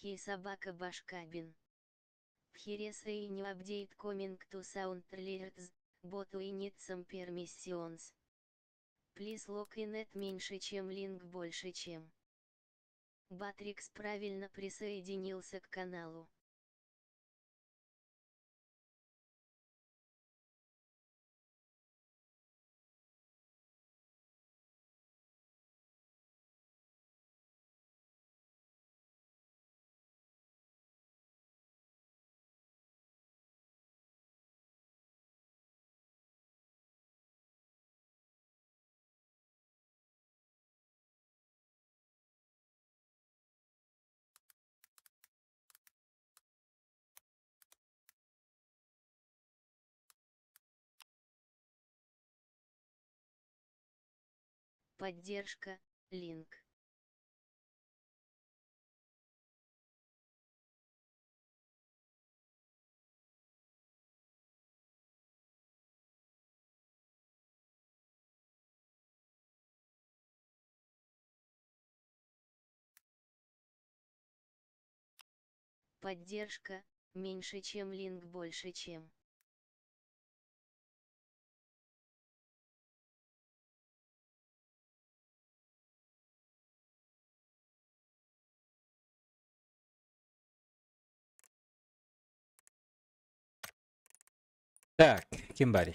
He собака башкабин. Here's a new update coming to sound alerts, but we need some permissions. Please look in it меньше чем link больше чем. Батрикс правильно присоединился к каналу. Поддержка, линк. Поддержка, меньше чем линк больше чем. Так, Кимбари.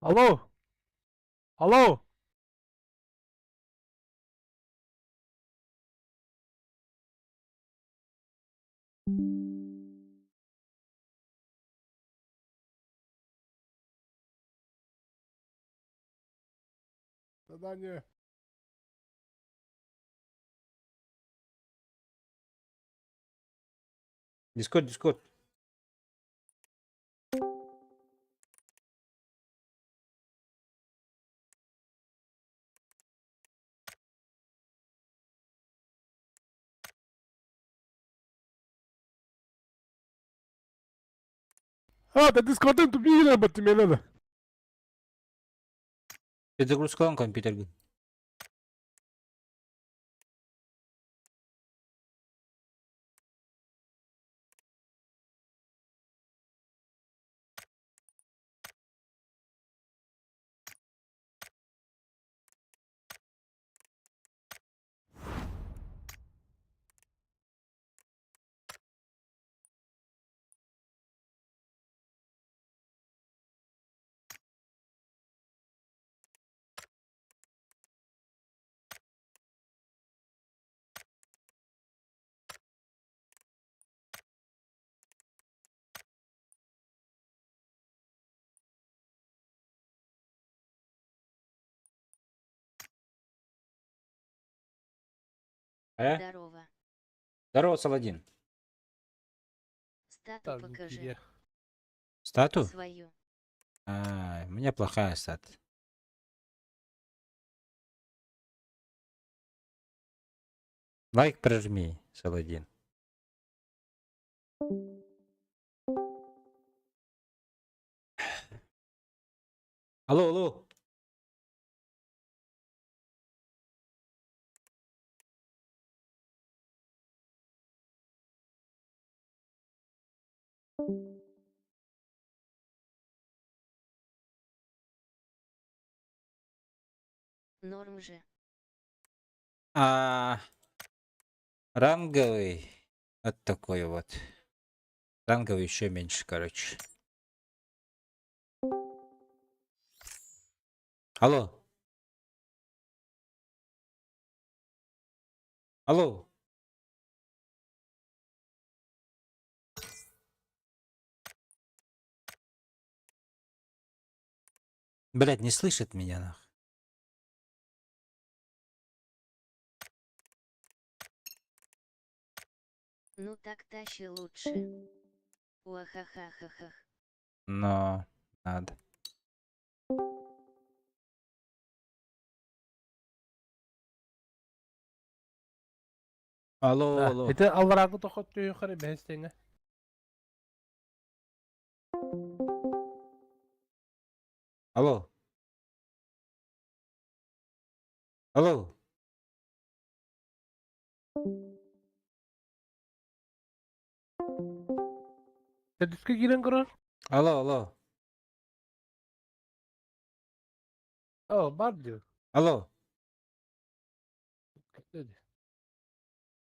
Алло! Алло! Задание. Дискорд. Да дисконтент убили, тебе надо. Перезагрузка компьютер. Здорово. Здорово, Саладин. Стату Так, покажи. тебе. Стату? Свою. У меня плохая стата. Лайк прожми, Саладин. Алло. Норм же. Ранговый. Вот такой вот. Ранговый еще меньше, короче. Алло. Блядь, не слышит меня, нахуй. Ну так тащи лучше. Уахахахахах. Но надо. Алло, алло. Это алрагы тохот түйөхәрі бәстеңе. Алло. Алло. Тәдіске кирен көрөр? Алло, алло. О, бар диyor. Алло. Dedi.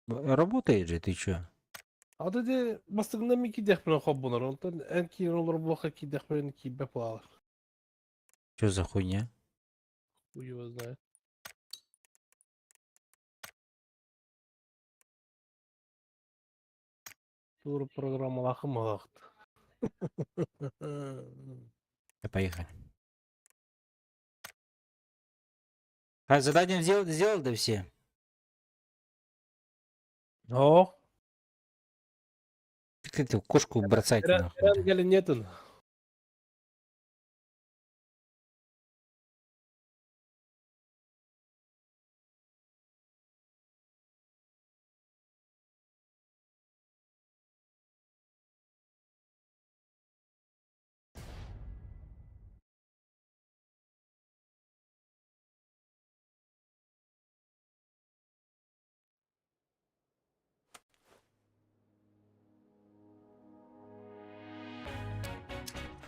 Работает же, ты чё? Adı de bastığında mı ki dekmen xob bunlar. Ondan en ki olur bloka ki dekmen ki bepalır. Чё за хуйня? Bu его знает. Тур программа лахым алахт. Поехали. А задание сделал, да все? О, Как эту кошку бросать нахуй? Eren gelin yetin.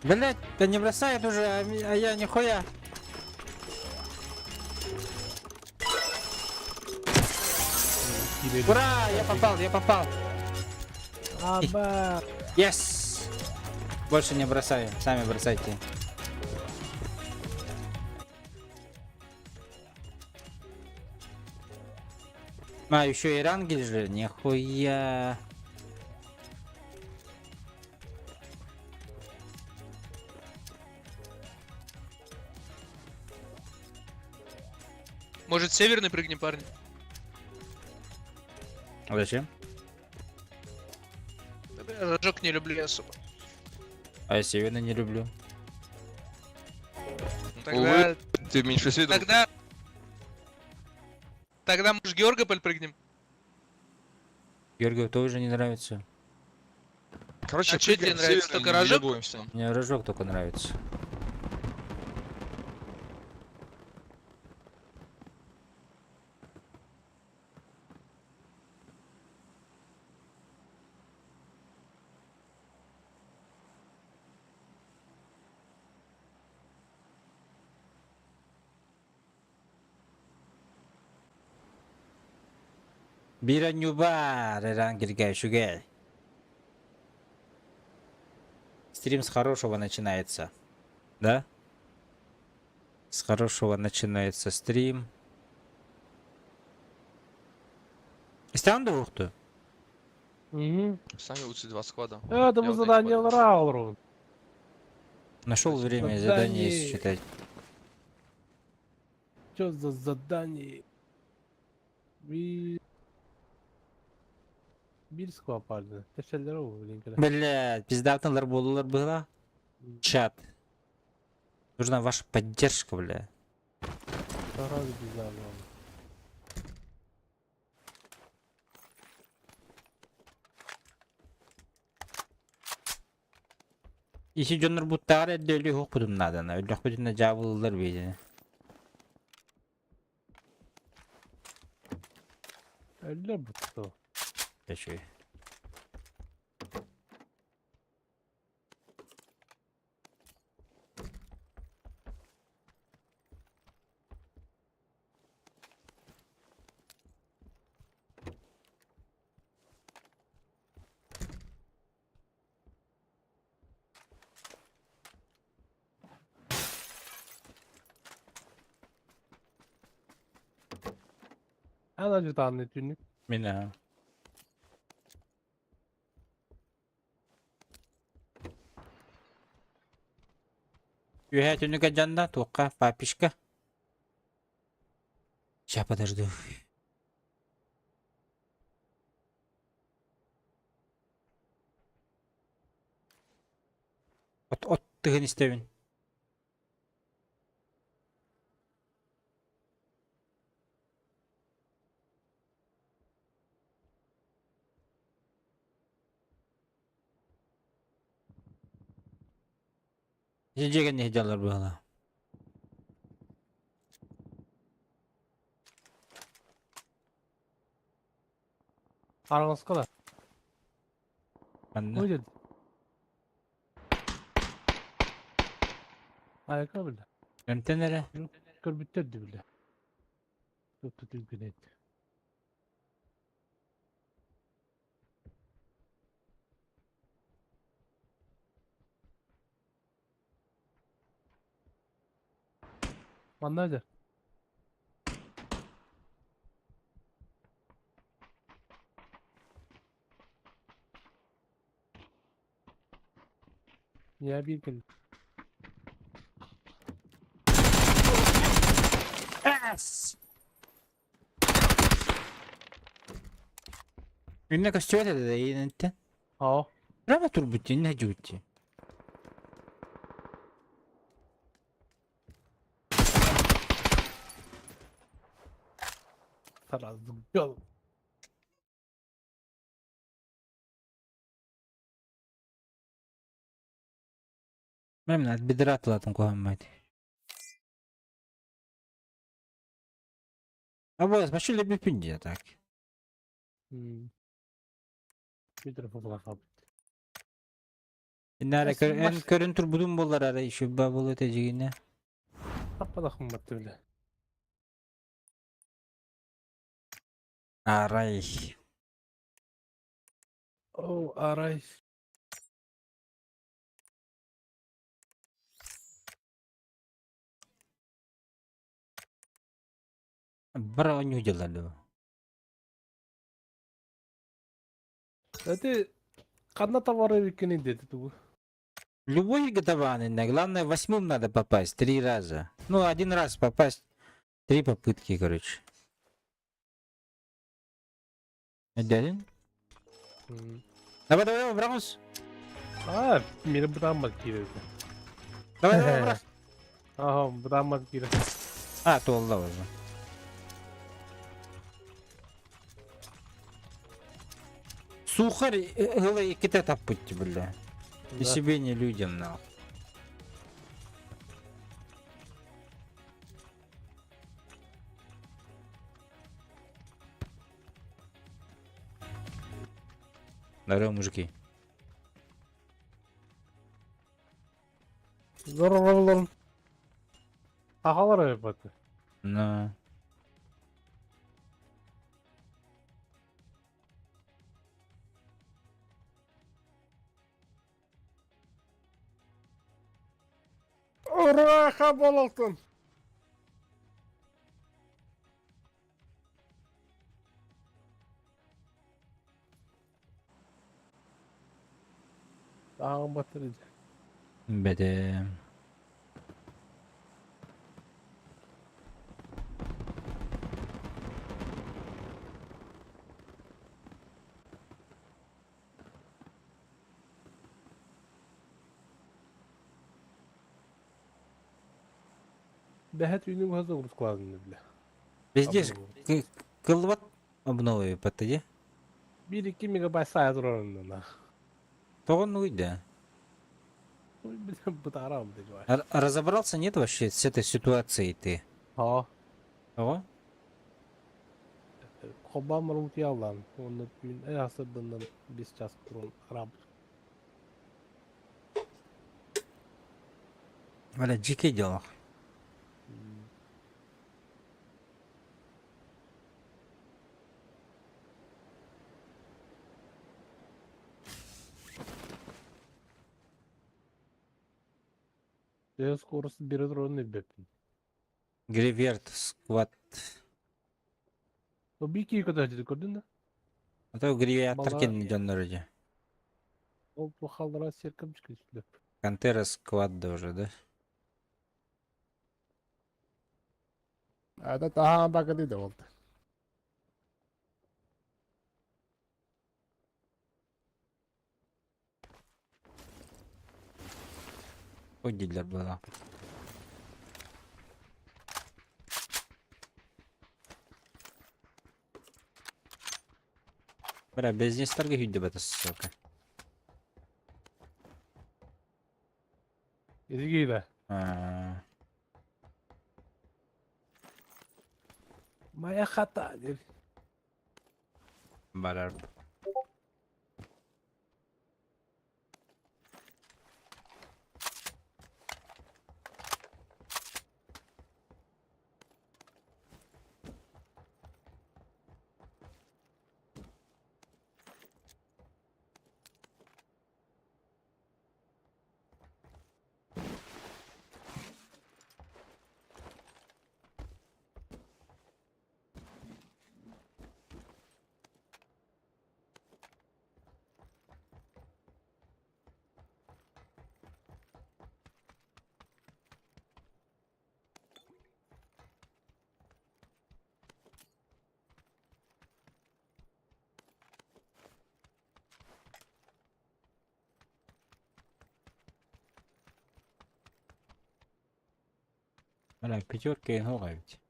Блять, да не бросает уже, а я нихуя. Ура, я попал, я попал. Aba. Yes! Больше не бросаю, сами бросайте. А, еще и рангель же, нихуя. Может, северный прыгнем, парни? А зачем? Да, бля, рожок не люблю особо. А я северный не люблю. Ну, Тогда... Ты в меньшинстве друг. Тогда может Георгополь прыгнем? Георгию тоже не нравится. Короче, А чё тебе прыгаем нравится, северный, только не рожок? любуемся. Мне рожок только нравится. Бира-нюба, рангельгай, шугай. Стрим с хорошего начинается. Да? С хорошего начинается стрим. İstanbul'da yoktu. Hı. Сами лучше два склада. Это Я bu вот задание так Рауру. Нашел Спасибо. время и Задание. задание считать. Что за задание? Bir squad vardı. Teşekkürler o linkere. Блядь, пиздатынлар болулар было. Чат. Нужна ваша поддержка, бля. Сразу güzel oldu. İşi jönür bu tağır edde ölü hok budum nadana. Ölü hok budumda cavılılar beydi. Öyle bu tuttu. Teşekkür. En acı tane günlük. Mina. Юхэ тюнюка джанда, тука, папишка. Сейчас подожду. От тыгын истебин. Жеген не жалар була. Arаңыз қала. Анда. Ой деді. Аяқа білді. Эмтенере? Көрбіттерді білді. Тұтты түлген еді. Мандайда. Ya bir gün. Inne kostüme de yine. Aa. Rama turbuti ne juti. Tarazdım. Yol. Memnun bir atladım kohamaydı. Ama başıyla bir pinci tak. Bir tarafa bırakalım. Nare Aslında en körüntür budun bollar ara şu babul öteceğine. Tapmadı kımbattı öyle. Aray. Oo aray. Bara onyu jaladı. Это когда товары викини dedi tu. Любой готованный, главное восьмым надо попасть 3 раза. Ну, 1 раз попасть, 3 попытки, короче. Дядин? Давай, давай, брамус. Aa, beni bırakmadı ki. Давай, давай, брат. Aha, bırakmadı ki. А, толла уже. Сухарь, гылы кита таппытти, бля. И себе не людям, нахуй. Здорово, мужики. Zor olalım. Tahalar yapatı. Ну. Uра kabul olsun. Daha batırıcı. Беде. Behet ünlü hazır kuruz lazım bile. Везде Обновил. кылват обновы подтади. 1-2 megabayt sayı duranında. Тогон уйда. Bu da aram dedi. Разобрался, нет, вообще с этой ситуацией ты? Ha. Ого. Kobam ruti Allah'ım. Onu gün en asırdığından biz ças kurun aram. Валя, дикие дела. Söz korusu biri duran ne bepin. Гриверт, сквад. O bir iki kadar acıdı gördün mü? А то гривер Бала- атаркен миллион вроде. O bu hallara serkem çıkıyor. Кантера сквад да уже, да? Ada daha bakıdı da oldu. Koy diller bana. Бля, без нестарги hüdde bata сука. Ezgiyle. Ha. Maya hata der. Barar. Бля, пятерки нога ведь.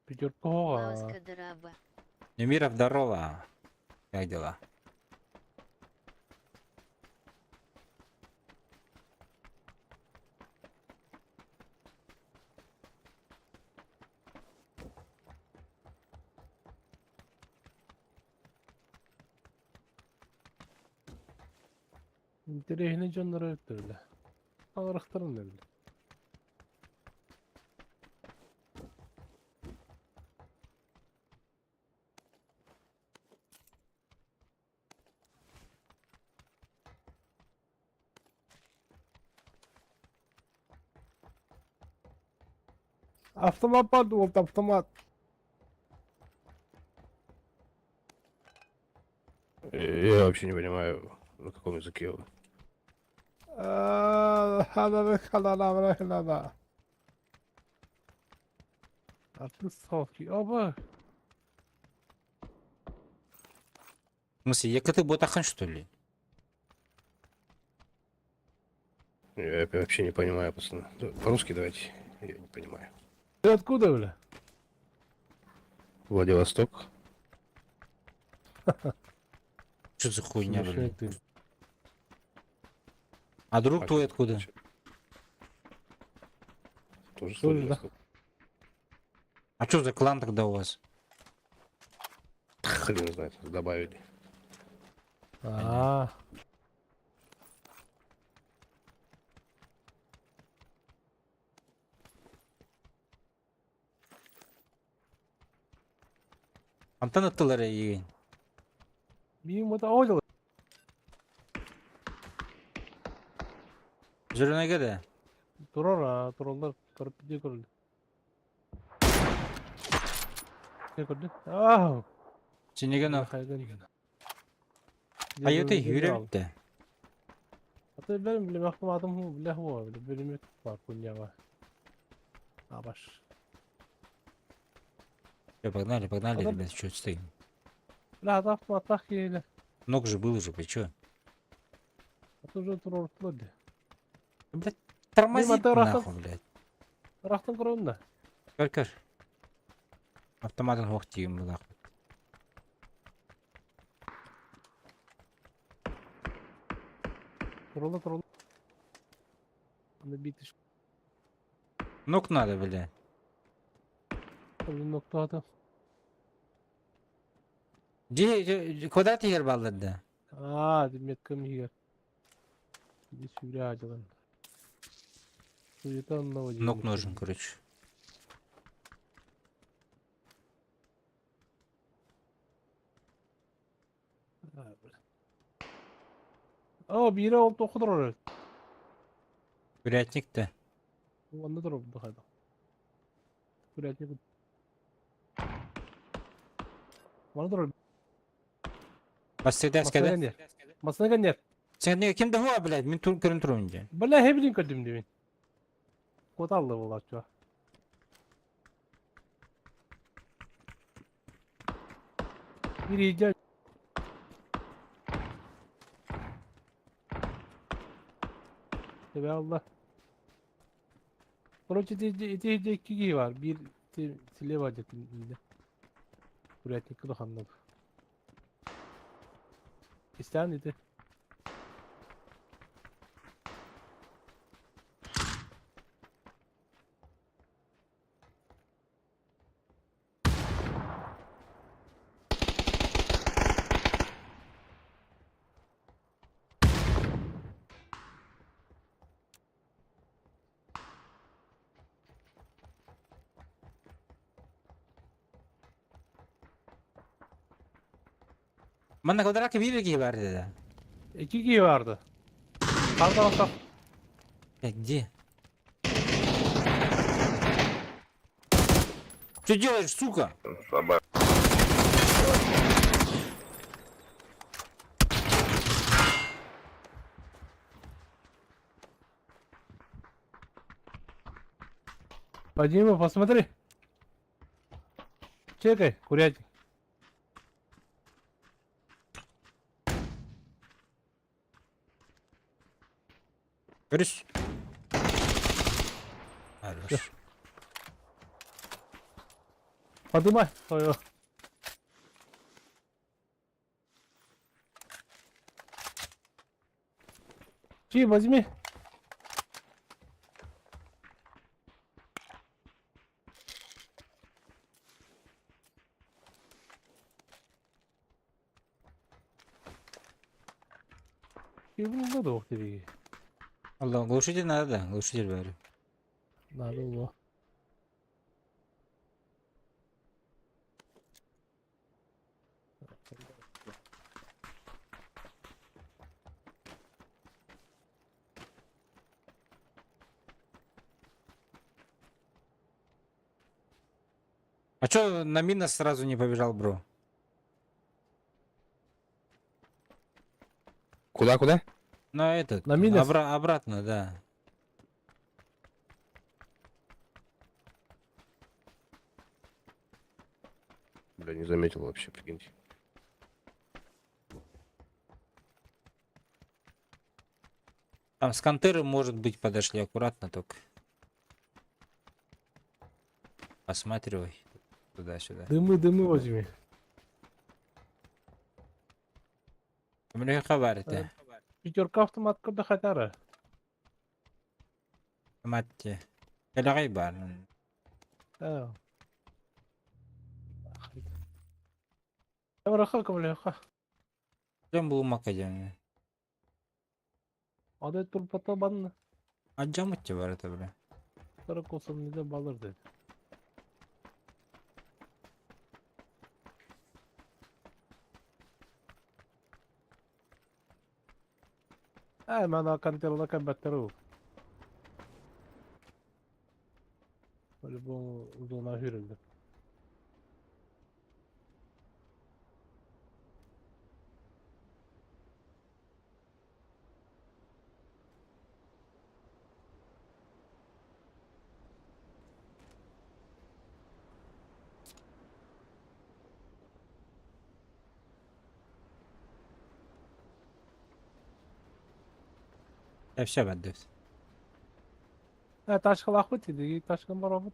Пятерка. Лауска дыраба. Немиров, здорово. Как дела? Interehine canları öttürdü. Ağırıktırın dedi. Автомат подумал, автомат. Я вообще не понимаю, на каком языке вы. Хана. Отпусковки. Оба. В смысле, якоты ботахан что ли? Я вообще не понимаю, пацаны. По-русски давайте. Я не понимаю. Ты откуда, бля? Владивосток. Что за хуйня, Смешной блин? ты. А друг А твой чё- откуда? Тоже с Тоже, да? Владивостока. А что за клан тогда у вас? Хрен знает, добавили. А, Антон аттылар еген. benim o da oynadı. Жүрөне де. Dururlar. Karıp gidiyor görüldü. Ne gördün? Ah! Сенеген ақ. Kaygan. Айоты үйрепті. Hatta benim bile baktım adım hu bile hu bile bölümü var kunyaga. Абаш. Погнали, Адам- ребят, что стоим? Бля атақты атақ кейлі. Ног же был уже, вы чё? Аты уже тұрыр тұлады. Блядь, тормозит мотор нахуй, блядь. Рақтың құрауында. Көр. Автоматын оқ тиген бұл нахуй. Тұрылы. Аны битіш. Ног надо, блядь. Аны ноқтады. Куда ты yer балдырды? Демет кім егер. Иди сүйре ажылын. Суета аннау дейін. Ног нужен, короче. Бері олып тоқыдыр оры. Курятник-то. Онда тұр олып қайда. Курятник. Мана тұр. Посредянская, да? Масына нет. Сен не кимді хуа, блядь, мен көрін тұрмын же. Бля, хебілін көдім демен. Коталды бұл атчуа. Бері еді. be Allah. Короче, эти 2 киги var. Bir слева где-то. Курятник кудаханнак. İsteyen dedi. Mana kudrak bir ki var dedi. 2 kigi vardı. Karda basak. Где? Что делаешь, сука? Подними, посмотри. Чекай, курятник. Görüş. Хорош. Подымай свое. Чи, возьми. И ну, надо ух ты. Allah глушитель надо, да, глушитель говорю. Надо его. А чё на минус сразу не побежал, бро? Куда? На этот. На минус? Обратно, да. Бля, не заметил вообще, прикиньте. Там с контыры, может быть, подошли аккуратно только. Осматривай. Туда-сюда. Дымы возьми. Мне хабар это. 5 автомат куда хатары. Матте. Калягай бар. Да. Эмраха кавляха. Жем был макадем. Adet turpata banlı. Acamıtçı var это, бля. Kırık olsun bir de balır dedi. Hemen akantelona kaybettirir. Böyle bu uzuna hürüldü. Я все отдаюсь. Taşkın akbet idi. Taşkın barabıt.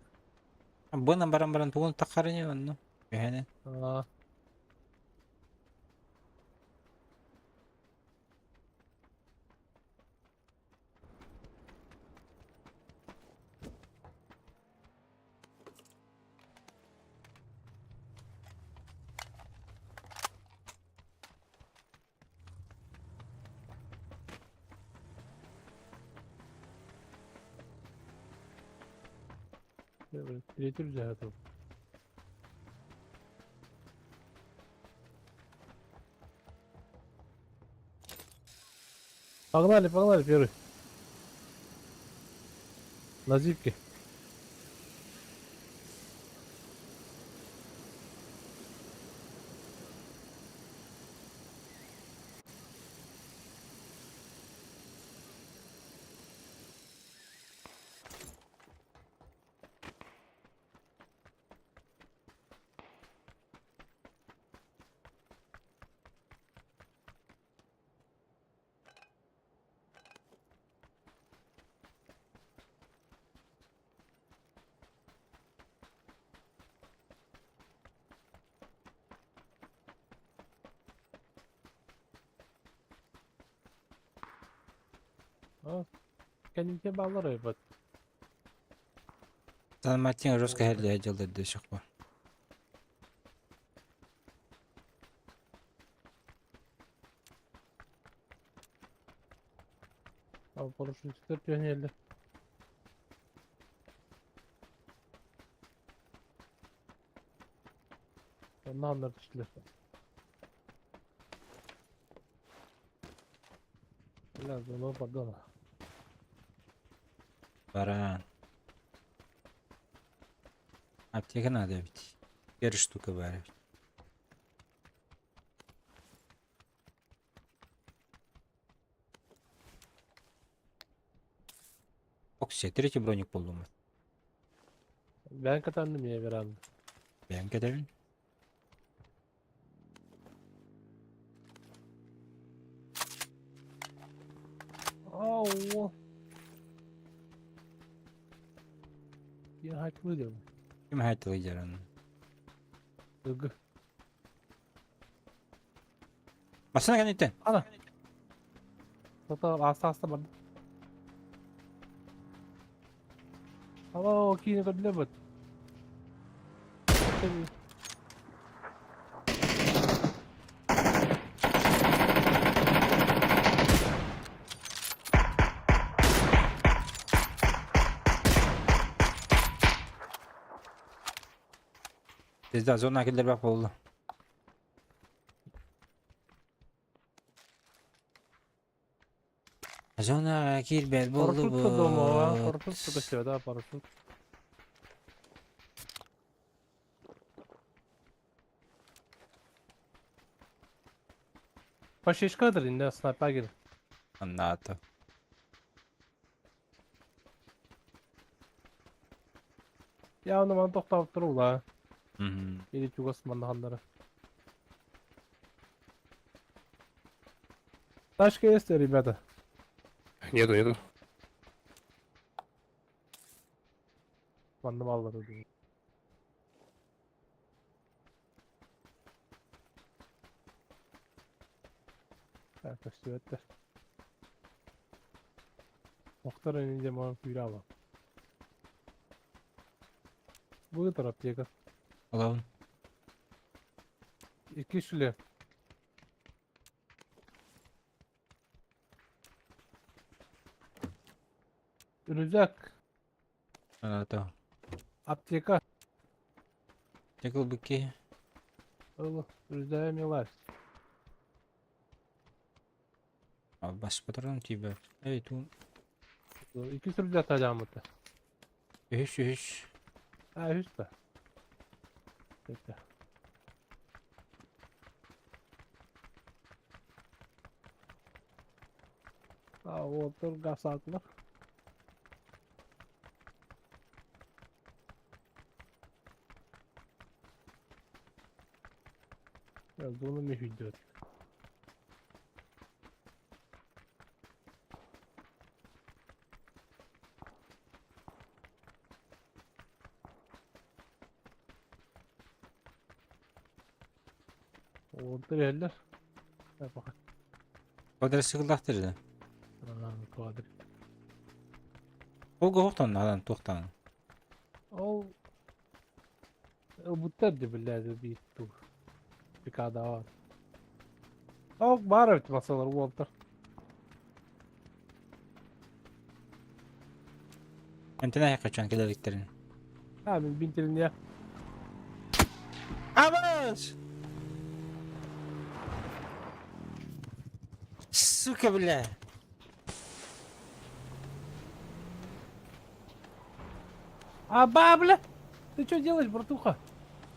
Бына баран-баран тугун тахарыне ну. Yani. Aa. Приятель это. Погнали, первый. На зипке. А, Kendimce bağlar evet. Sen Martin жестко херли делает до сих пор. Ama paraşüt tutup yöneldi. Ne anlar işte. Lazım o padana. Баран. Аптека надо ведь. Первая штука варить. Окси, третий броник buldum. Ben kazandım ya veren. Ben gidelim. Allah. Bir haklı diyorum. Kim hayatı onu? Gıgı. Basına gel itten. Ana. Tata hasta bana. Ama o kini kadar bat. Sizde zona killer bak oldu. Zona kill bel buldu Paraşüt bu. tutuyorum ama. Paraşüt tutuyor da paraşüt. Пашечкаdır indi sniper gelir. Anlattı. Ya onu bana toktap durur la. Hı hı. Yedi çok Osmanlı hanları. Тачка есть, ребята? Нету. Osmanlı malları diyor. Arkadaşlar evet. Muhtar önünce bana kuyruğa bak. Bu taraf yakın. Alalım. İki şöyle. Rüzak. Anlattı. Apteka. Çekil buki. Allah. Rüzak'a mı var? Abi bas patron tibe. Evet un. İki sürü atacağım burada. Üş. Ha üstte. Bekle. Ha otur gaz atma. Ya bunu mu hüddür? Otur eller. Yap bakalım. Kadar sıkıldaktır da. Ha, kuadri. O kohtan adam toktan. O bu tadı bile bir tu. Bir kadar var. O var evet masalar Walter. Entene kaçan kilerliklerin. Abi bintirin ya. Abbas! Сука, бля. А бабля! Ты что делаешь, братуха?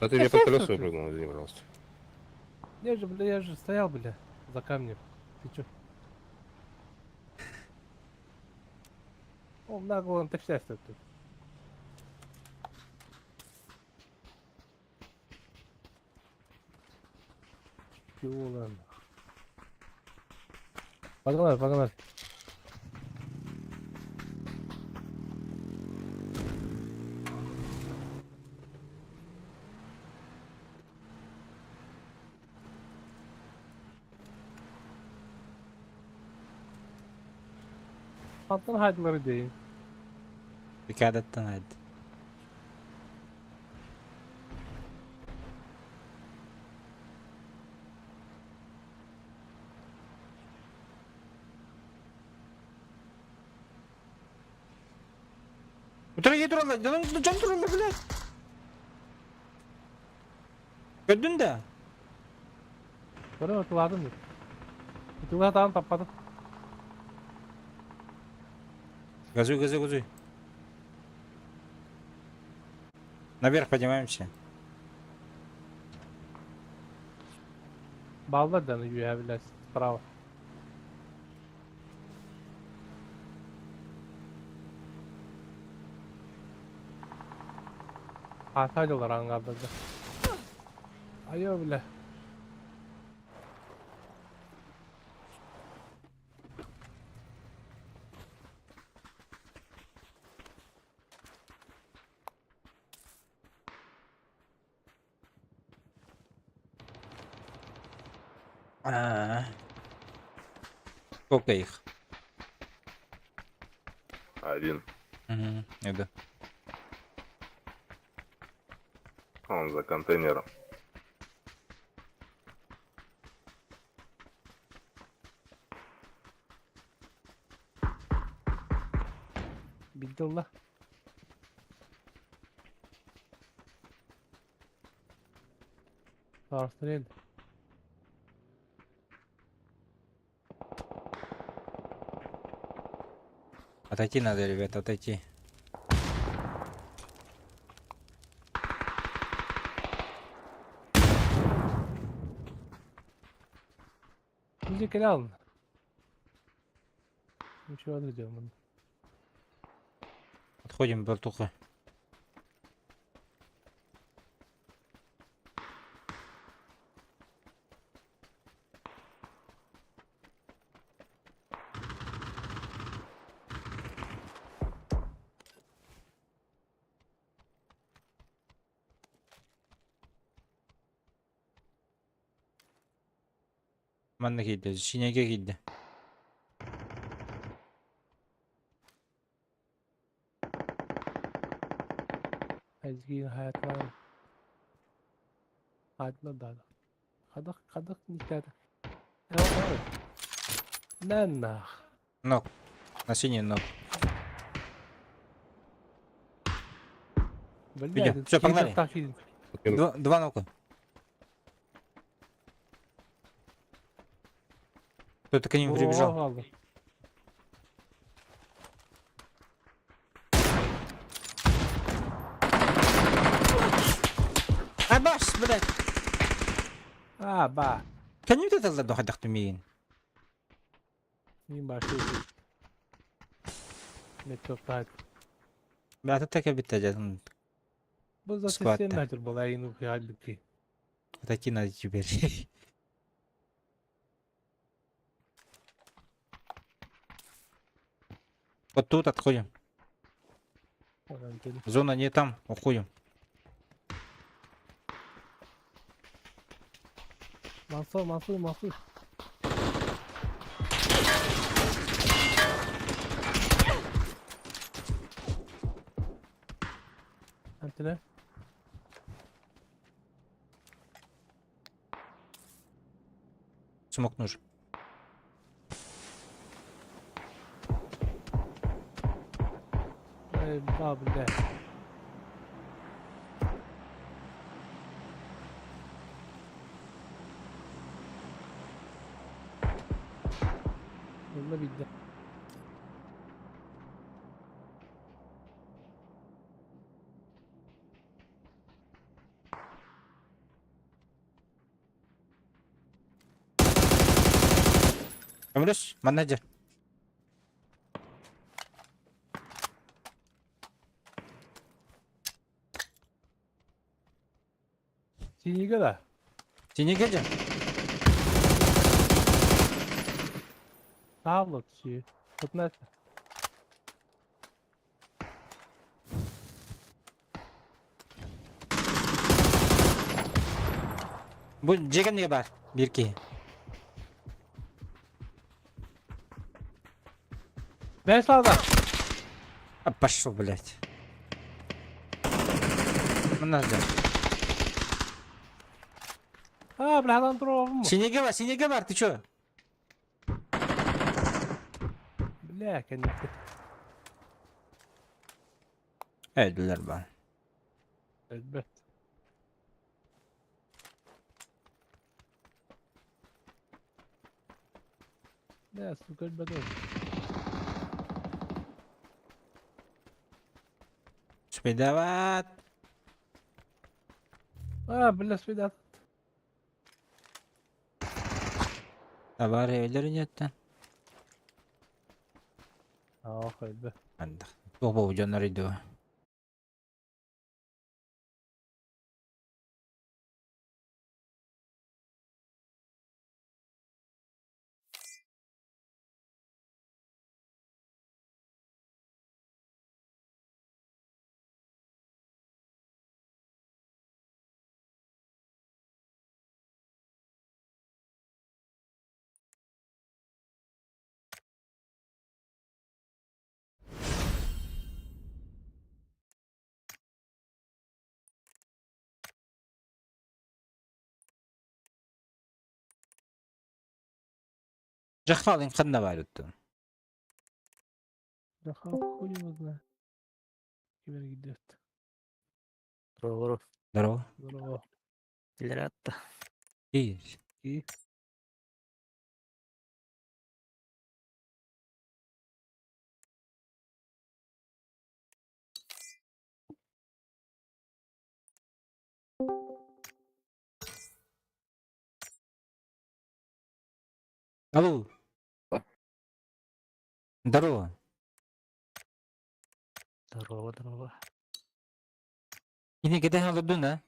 А ты мне под колесо прыгнул, извини, пожалуйста. Я же стоял, бля, за камнем. Ты чё? О, нагло он счастье тут. Чего ладно? Погнали. Kaltan haydıları deyin. Dikkadetten hadi. Dur yedir Allah. Can dur Allah bile. Gördün de. Sonra atılardım mı? Atılar tamam tapadım. Газуй. Наверх поднимаемся. Bağlar da you have less. Bravo. Hataylılar hangarda da. Ayo bile. Сколько их? Один. Угу, иду. Он за контейнером. Bildirler. Sarsın Отойти надо, ребята, отойти. İyice ele alın. Еще отойдем. Отходим, братуха. Manna gitti, Şinege gitti. Ezgi'nin hayatları. Hayatlar da. Kadık nikahda. Evet. Nenna. Ног. На синий ног. Блядь, Всё, погнали. Два нока. Кто-то к ним прибежал. Kaldı. Абаш, блядь. Bah. Can you tell that don't have to me? İyi başlıyor. Ne çok daha. Бля, ты так обитать. Bu da Squat'ta. seslerin nedir bu yayını halbuki. Отойти надо теперь. Вот тут отходим. Зона не там, уходим. Mansur. Antene. Смог нужен. Babında. Bunda bildi. Emreş, manager. Siniga da. Seni geleceğim. Tablet şey. Tutmaz. Bu Jagan ne var? Bir ki. Ben sağda. А, пошел, блядь. Надо. Ha, bir adam duralım mı? Синега бар, ты чё? Bile kendisi. Öldüler bana. Elbet. Ne su gölbede oldu. Спидават. Ha, bile spidat. Авария ölür yetten. Ha, elbet. Anda. Бобо ucanlar иду. Жахалин қанда бар өтті. Ne kadar koyuyoruz lan. Kime gidiyor? Doğru. Здорово. Doğru. Лиратта. И İyi. Алло. Здорово. Здорово. Yine giden alırdın ha.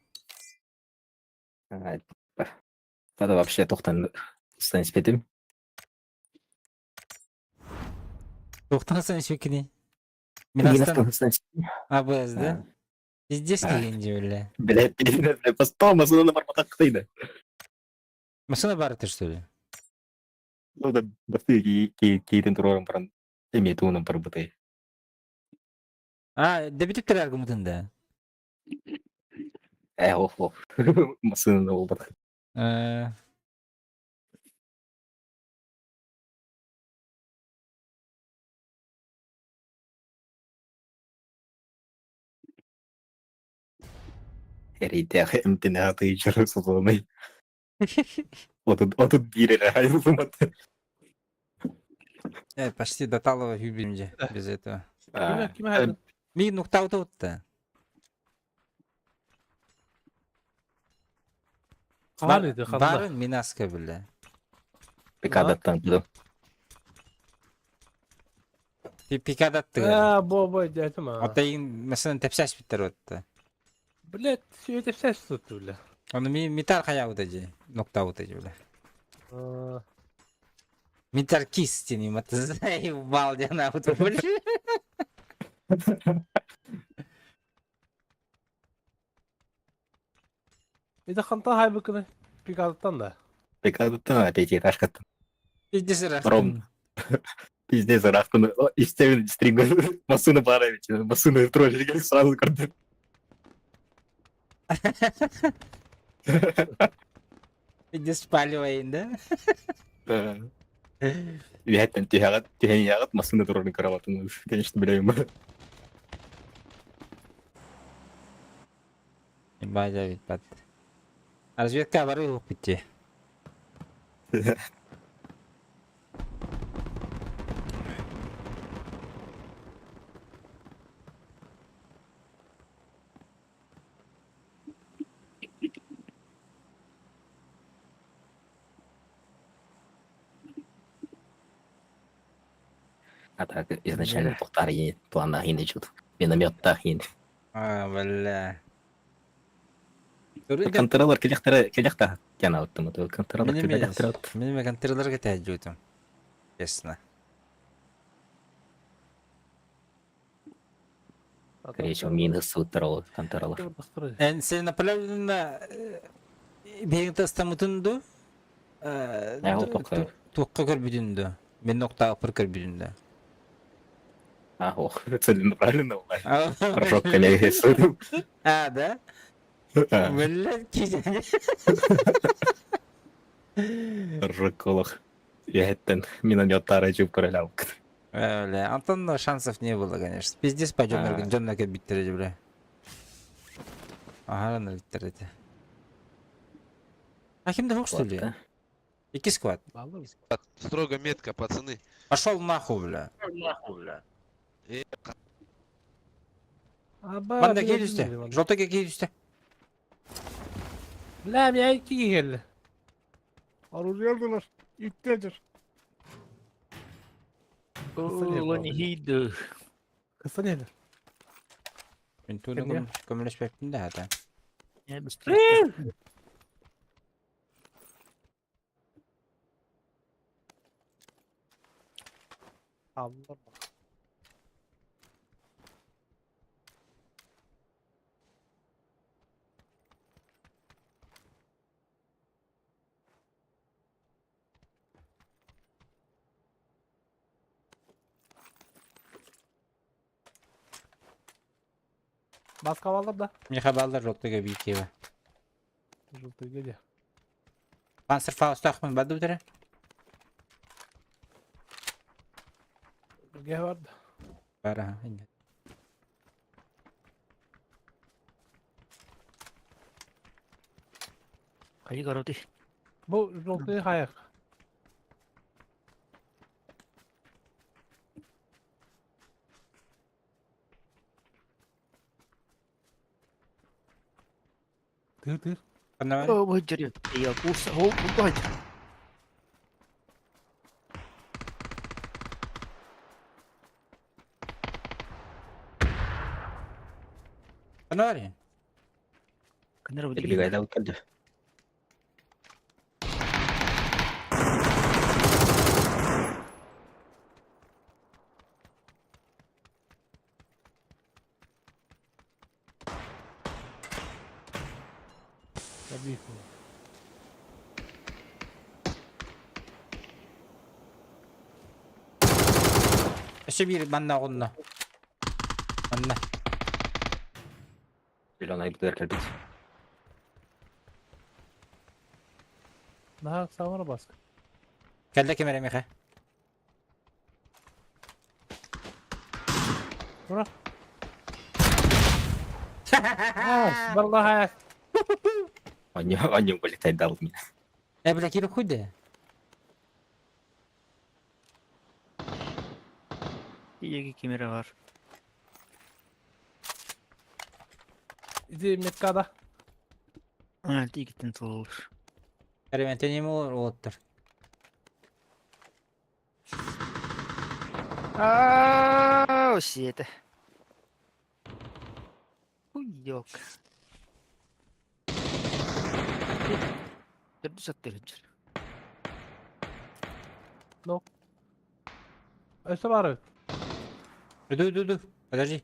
Надо вообще тоқтан станет петим. Тоқтансın şekini. Минастан Minastan станет. abazdı. Здесь А. gelince öyle. Блядь, блядь, постол, масына барматақ қытайды. Масына бар ты что ли? Ну да, басты кейтен тұрорын баран. Эме туының бар бұтай. А, дебитиптер аргументында. Ох. Масына ол бар. Эритях эмтенаты жыры созылмай. Отут бирелер айрылмады. Почти до талого юбимде без этого. Kime haydın? Bir nokta da. Kanıydı kanlı. Barın Minaska bile. Пикадаттан кудum. Pikad attı. Bu dedim ha. Otayın mesela tepsiş bitter otta. Bile şöyle ses tuttu bile. Onu mitar kaya utacı. Nokta utacı bile. Aa, Mitar kistini matız. Bal diye auto bile. Bir de kanta hay bakın. Pikadıktan da. Пикадаттан опять рашкаттан. Bizde sıra. Ром. Пиздец, рашканы. Истевин стрингер. Масына бара ведь. Масына троллили сразу карды. Bizde спаливаем, да? Вияттан тихен ягат масына троллили караватын. Конечно, білейм. База вид. Разведка бары опыте. А так изначально тоқтар ен. Планах ен чуд. Минометтах ен. А, бля. Контролер келехта кена оттым. Контролер келехта. Benim контролерге тәҗүдем. Честно. Скорее всего, минус утрол контролер. Sen направлена бегенте стамутунду. Ол тоққа. Тоққа көрбүдүндү. Мен нокта апыр көрбүдүндү. А, ох, целенаправленно, Рожок коллеги. А, да? А, Блядь, кизяне. Рожок колох. Я это миномёттары жуп королял. Бля, Антонна шансов не было, конечно. Пиздец, пойдем А. на жоннога биттереди, бля. Ага, на биттереди. А кем ты что ли? Ладно. Ики сквад. Bağlı. Строго метко, пацаны. Пошел нахуй, бля. Aba, Bana da bir gel de üstte. bilmiyorum. Jota gel üstte. Lan ya iki geldi. Arıyordular. İlktedir. Ulan iyiydi. Kısa nedir? Ben tu Kim ya? kömürleş bektim de zaten. Ya biz Allah. Bas kavallar da. Мне хабалдар Jota gel bir iki var. Жовтий геді. Panzer Faust Ahmet badı bir Gel vardı. Var ha. Indi. Kayı karadı. Bu жовтий hayak. Tır tır. Bana var. Oh, hajar ya. Iya, kusa. Oh, hajar. Bana var ya. Kenapa begitu? Jadi tahu kan. Tabii ki. İşte bir bana onunla. Bana. Bilang lagi betul kan. Daha savara bas. Geldi kemere mihe. Bura. Ha, vallahi hayak. Anjing boleh tendal. Ya bırak yürü kuydu. Iya, kamera var. İdi Mekka'da. Nanti gittin olur. Karımente niye mi otur? Oh, shit. Yok. Jadi satu aja. Öste var. Dur. Подожди.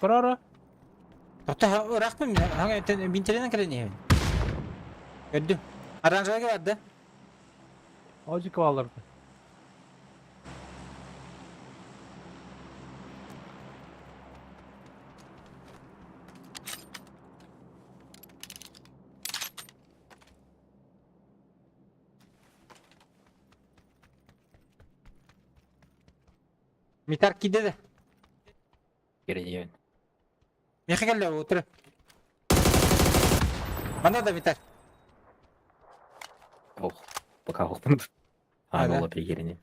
Kura. Hatta bırakmam ya. Hangi bintelenen kere niye? Gördüm. Aranjaya vardı. Acı kavallar. Mitar kide de. Kira-kira. Mihe geldi otur. Bana da mitar. Oh, пока опыт. А, да. было пригерение.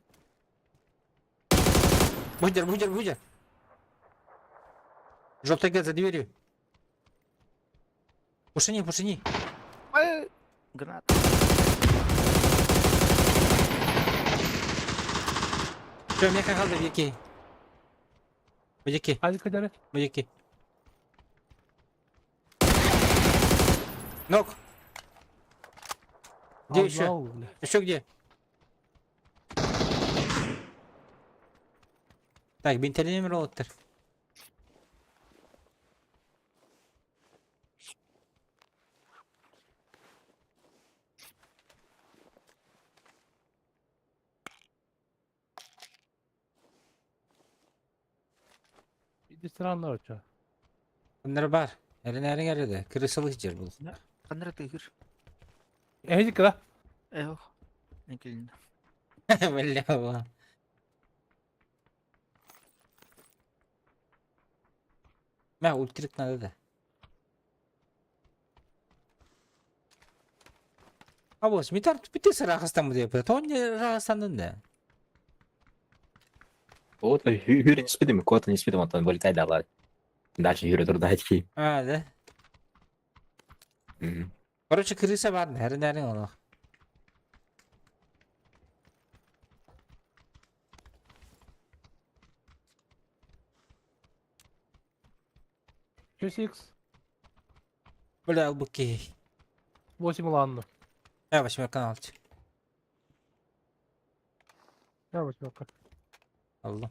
Бужер. Желтый газ за дверью. Пушини. Гранат. Все, Меха kaldı bir iki. Bir iki. Hadi kadere. Bir iki. Ног. Где еще? Еще где? Так, бинтелинем роутер. Bir sıranlar uça. Bunlar var. Erin eride. Kırısılık yer bu. Kandıra tüyür. Ehcik la. Oh. Ne gelin. Belli bu. Ben ultrik nada da. Abos, mitar bitti sıra hastam mı yapıyor? Ton rahatsandın da. Вот, Юрий не спит, кот не спит, вот он вылетает, давай. Дальше Юрий туда идти. Hadi. Короче, kırıysa var mı? Her nerin onu. Köşe X. Böyle bu ki. 8 ладно. Yavaş Merkan alçı. Ya bak. Allah.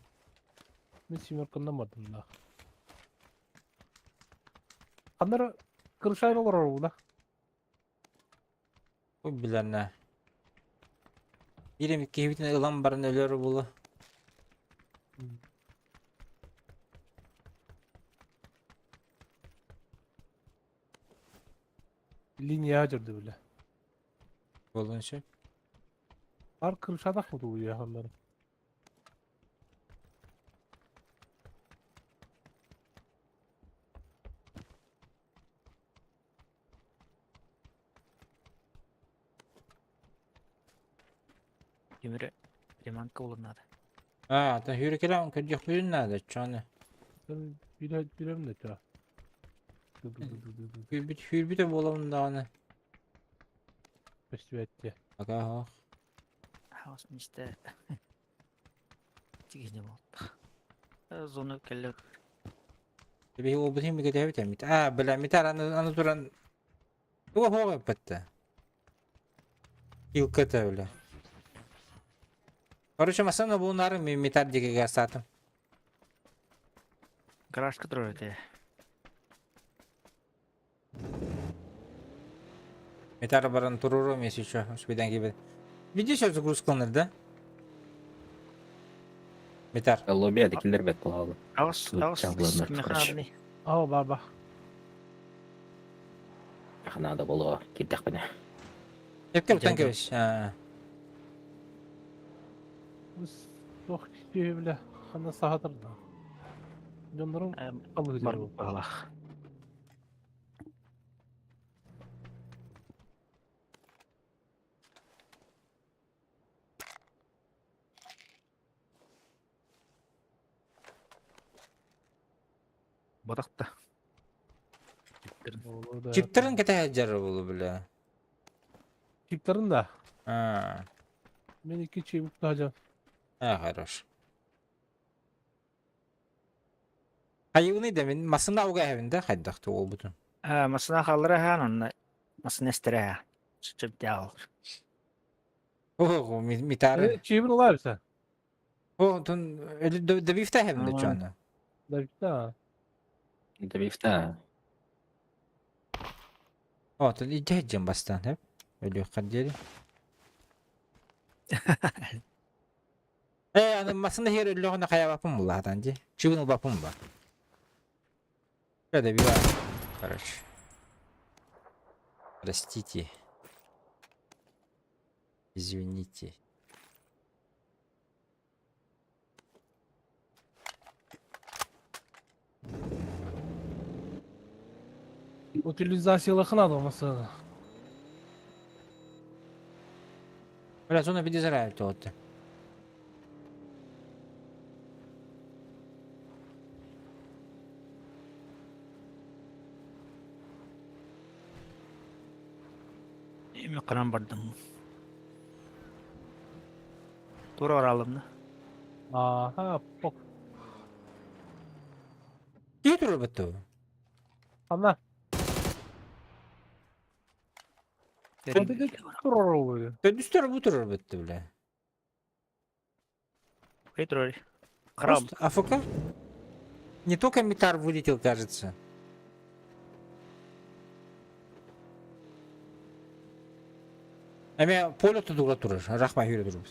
Ben семеркадан бардым да. Кандай кырышайын олар ору Bu bilenler. Birim iki hibitine ılan barın ölüyor bulu. Линия жүрдү беле. Bolun şey. Ар кырышадак мы бу яхандар? Demire. Limanka olunады. Ha, ta hürü kelam kırcık bürün nerede çanı. Sen bilem de ça. Hür bir de bolamın da onu. Festivalde. Bak ha. Хаусм işte. Тигизне болду. Зону келе. Bir o bütün bir gece biter mit. Ha, bile mitar anı duran. Bu hava yaptı. İlk kata öyle. Короче, masana bunların mitar diye gasatım. Гаражка тұрады. Mitar barın tururu mesi şu birden gibi. Video söz загрузкаланır Mitar. Лоббиядыкилер бет болалы. Аус Жабыланар, механный. Aa baba. Надо было кидек біне. Hep kaptan keviş. Ha. Biz çok kişi bile kanda sahadır da. Jonlarım alıcı Бар bu. бағала. Бодақта. Olur da. Çiptirin kete jarı bulu bile. Çiplerin de. Ha. Ben 2 çubuk tutacağım. Ha, хорош. Hayıvını demin masında avga evinde haydaktı ol bütün. Масына қалдыра хан, онна. Масына істірі хан. Сүтіп де алыр. O mitarı. Çubuk olar mısın? O tun öyle de bifte hem de Aman. çanı. Da bitti ha. Это бифта. O tun ihtiyacım bastan hep. Öyle kaderi. Anı masında her öyle ona kaya bakım mı la tancı? Çubuk bakım mı? Şöyle bir var. Короче. Простите. Извините. Утилизациялыхын адамасы. Biraz ona bir de zarar etti oldu. Еме қыран бардым. Тура оралымды. Aha, pok. İyi durur bu. Ana. Hadi de durur böyle. Dönüştür bu durur bu bile. Петрович. Краб. Просто АФК? Не только Митар вылетел, кажется. Эме поле тудуга турur. Рахма yürü durur.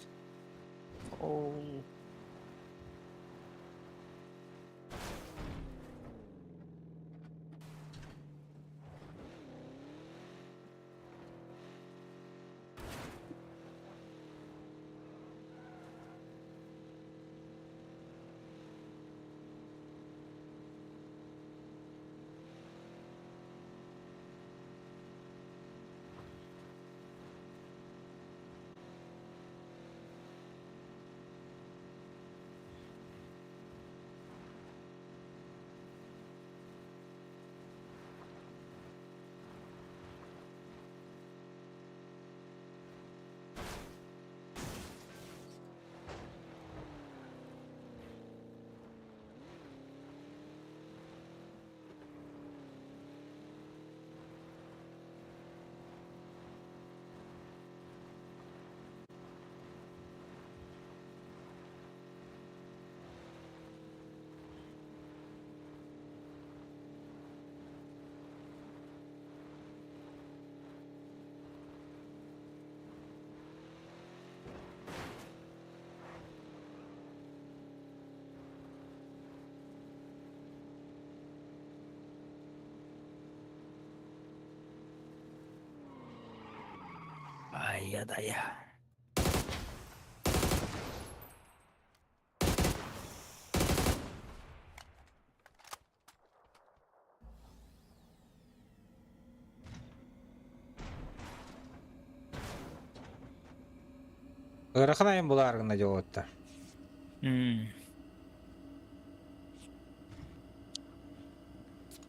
Dayı dayı. Irakınayım bulargına joğutta.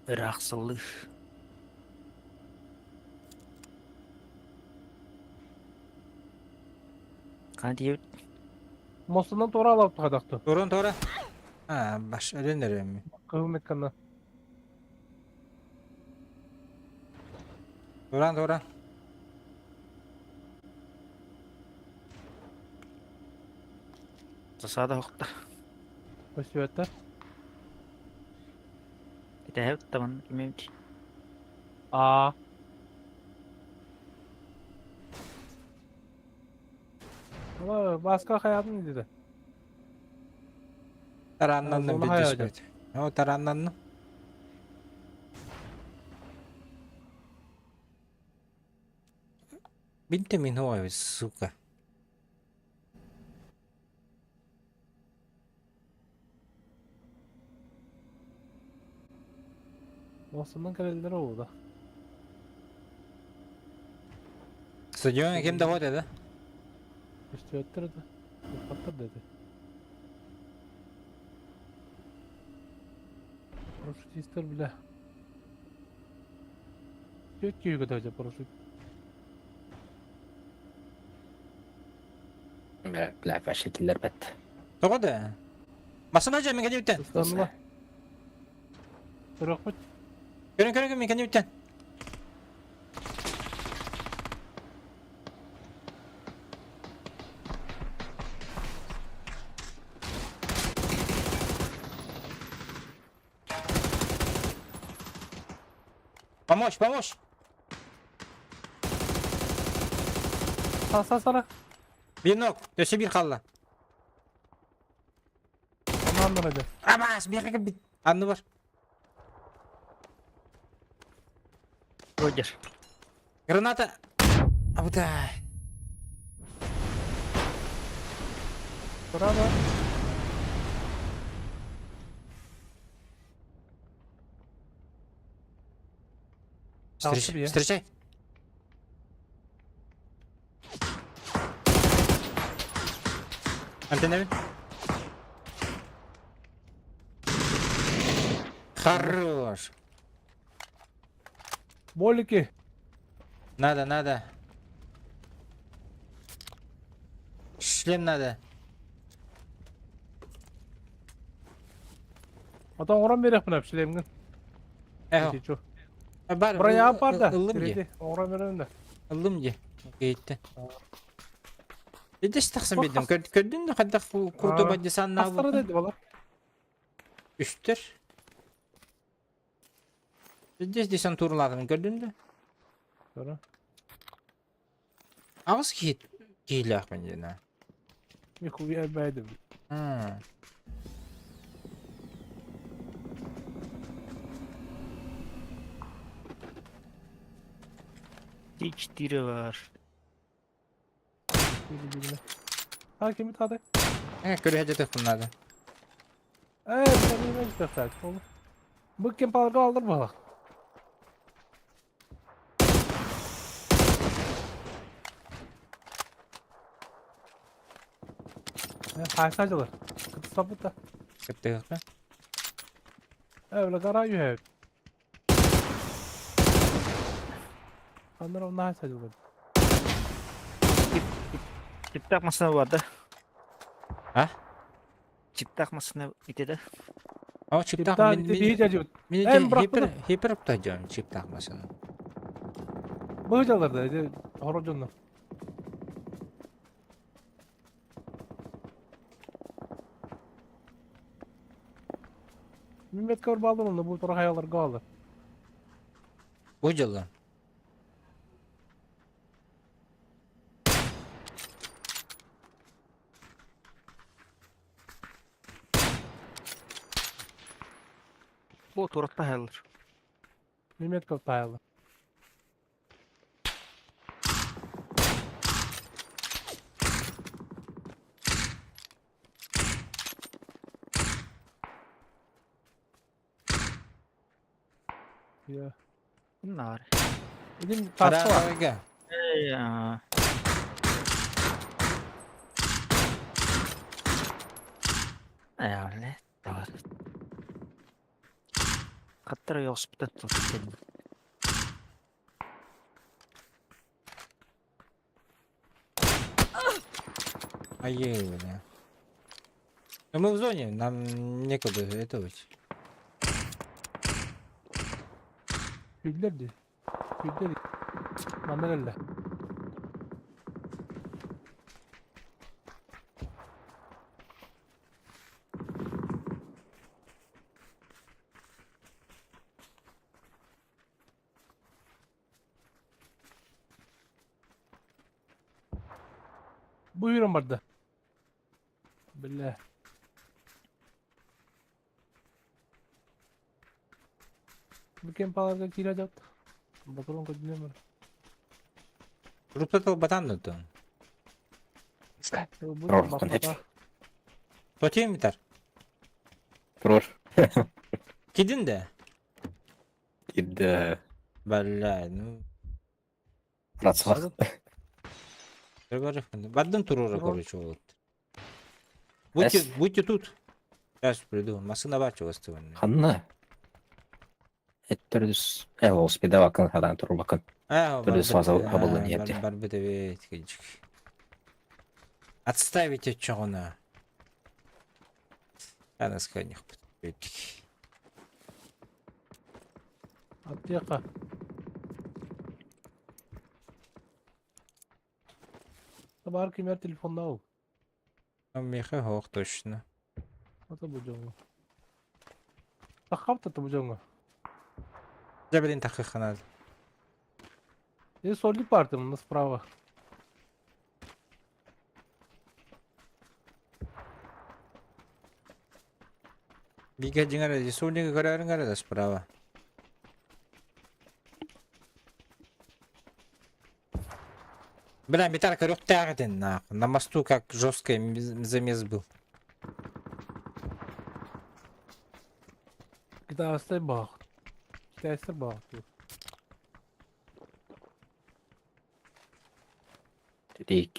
Irakçılık. Hadi Mosundan tora alıp tıkadaktı. Turun tora. Ha, baş ölenlerim mi? Kıvım ekkanına. Turan tora. tasada hokta. Başıvetler. Bir de hep tamam bilmiyorum ki. Aa. Ama başka hayatım dedi. Taranlandım Sonra bir hayalde. dispet. O taranlandım. Binti min huwa suka. Mosundan kaleleri oldu. Stadion kim de o dedi. Başıvetler de. Kapatır dedi. Paraşüt ister bile. Yok ki yukarıda hoca paraşüt. Bla şekiller bet. Togo da. Masana hocam mekani bitten. Islanma. Bırak bak. Körün mekani bitten. Помочь. Sağ. Bir nok. Döşe bir kalla. Aman hadi. Abbas bir kere bit. Anlı var. Roger. Granata. Abu da. Bravo. Altı bir ya. Встречай. Альтеневин. Хорош. Bol 2. Надо. Шлем надо. Adam oran berek buna pişirelim. Eho. Çok. Бар. Buraya yapar da. Illım ye. Diredi. Oran verelim de. Illım ye. Gitti. Bir de taksim bildim. Gördün mü? Hatta kurdu bacı sanna Hastara bu. dedi valla. Üstür. Bir de desen turladın. Gördün mü? Sonra. Ağız giyilir bence ne? Bir kuyu elbeydim. Ha. Hiç diri var. Birbirine. Hakimi tadı. Görecek bunlardan. Evet, sen iyi ben istersen. Olur. Bıkkın palga aldır bak. Haysacılar. Kıtı sapıt da. Gittik mi? Öyle kara yühe. Kanlar onlar haysacılar. Çip takmasına vardı. Ha? Çip takmasına itedi. Ama çip Tipta takma. bir diyeceğim. Beni Hem bıraktı da. hiper tutacağım çip takmasını. Bıhıcalar da. Horocunlar. Mehmet kavur baldı onu. Bu tarafa hayalar kaldı. Bu yılın. Bu oturakta hayalır. Mehmet kavur hayalar. Ya. Bunlar. Dedim kaskı var. Ara gel. Ya. Yani. Doğru. Katları hospital tuttum. Ай-яй, бля. Ну, мы в зоне, нам некуда это быть. Güldürdü. Güldürdü. Bana geldi. Buyurun burada. Billah. Bu kempalarda kiracak. Bakalım kaç ne var. Группа то батан da. Bu Tamam, bak hep. bak. Tutayım biter. Durur. Gidin de. Gitti. Бля, ну. Ratsızlık. Говорю, баддан турора, Турор. короче, вот. Эс. Будьте тут. Сейчас приду. Машина бачу вас сегодня. Hanna. Ettiriz. Evos bir de bakın hadi dur bakın. Турдус хабылын епте. Барбы давить, кинчик. Отставить от чего на. А нас конях подпитки. Аптека. Табар кемер телефонда ol. Миха хох точно. Ата bu jonga. Takap tuttu bu jonga. Жабелин таких надо. И солли партом на справа. Бига дingara di suni gara da справа. Бля, металл корёк тяготен нахуй. На мосту как жестко замес был. Gitariste bak. Gitariste bak. Dedi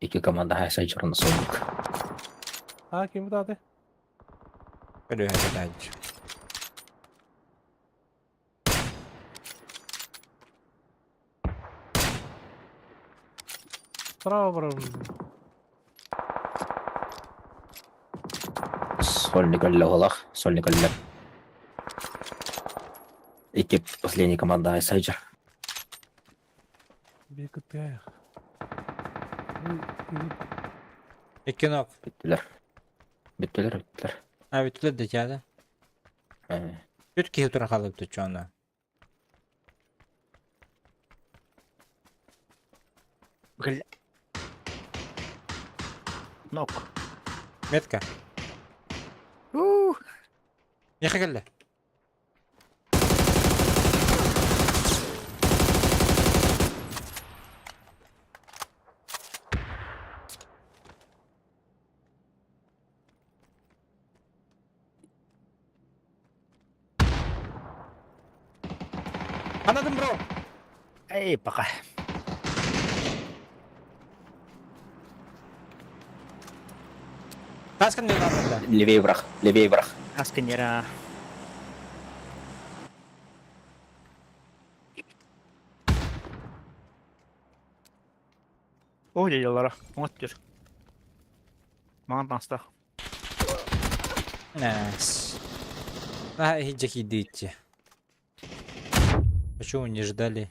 iki komanda her şey çorunda soğuk. Ha kim bu tadı? Ölüyor hadi. Справа брал. Сольник öyle olak. Сольник öyle. İki последний команда Айсайджер. Bir kıtaya. İki nok. Bittiler. Bittiler. Ha bittiler de geldi. Türkiye tura kalıptı şu anda. Gel. Nok. Метка. Ух. Яха geldi. Anladım bro. Ey baka. Kaskın ne anladı? Левее враг. Левее враг. Askin yere. Ой, yollara. Unuttur. Bana dansta. Nice. А, идите. Почему не ждали?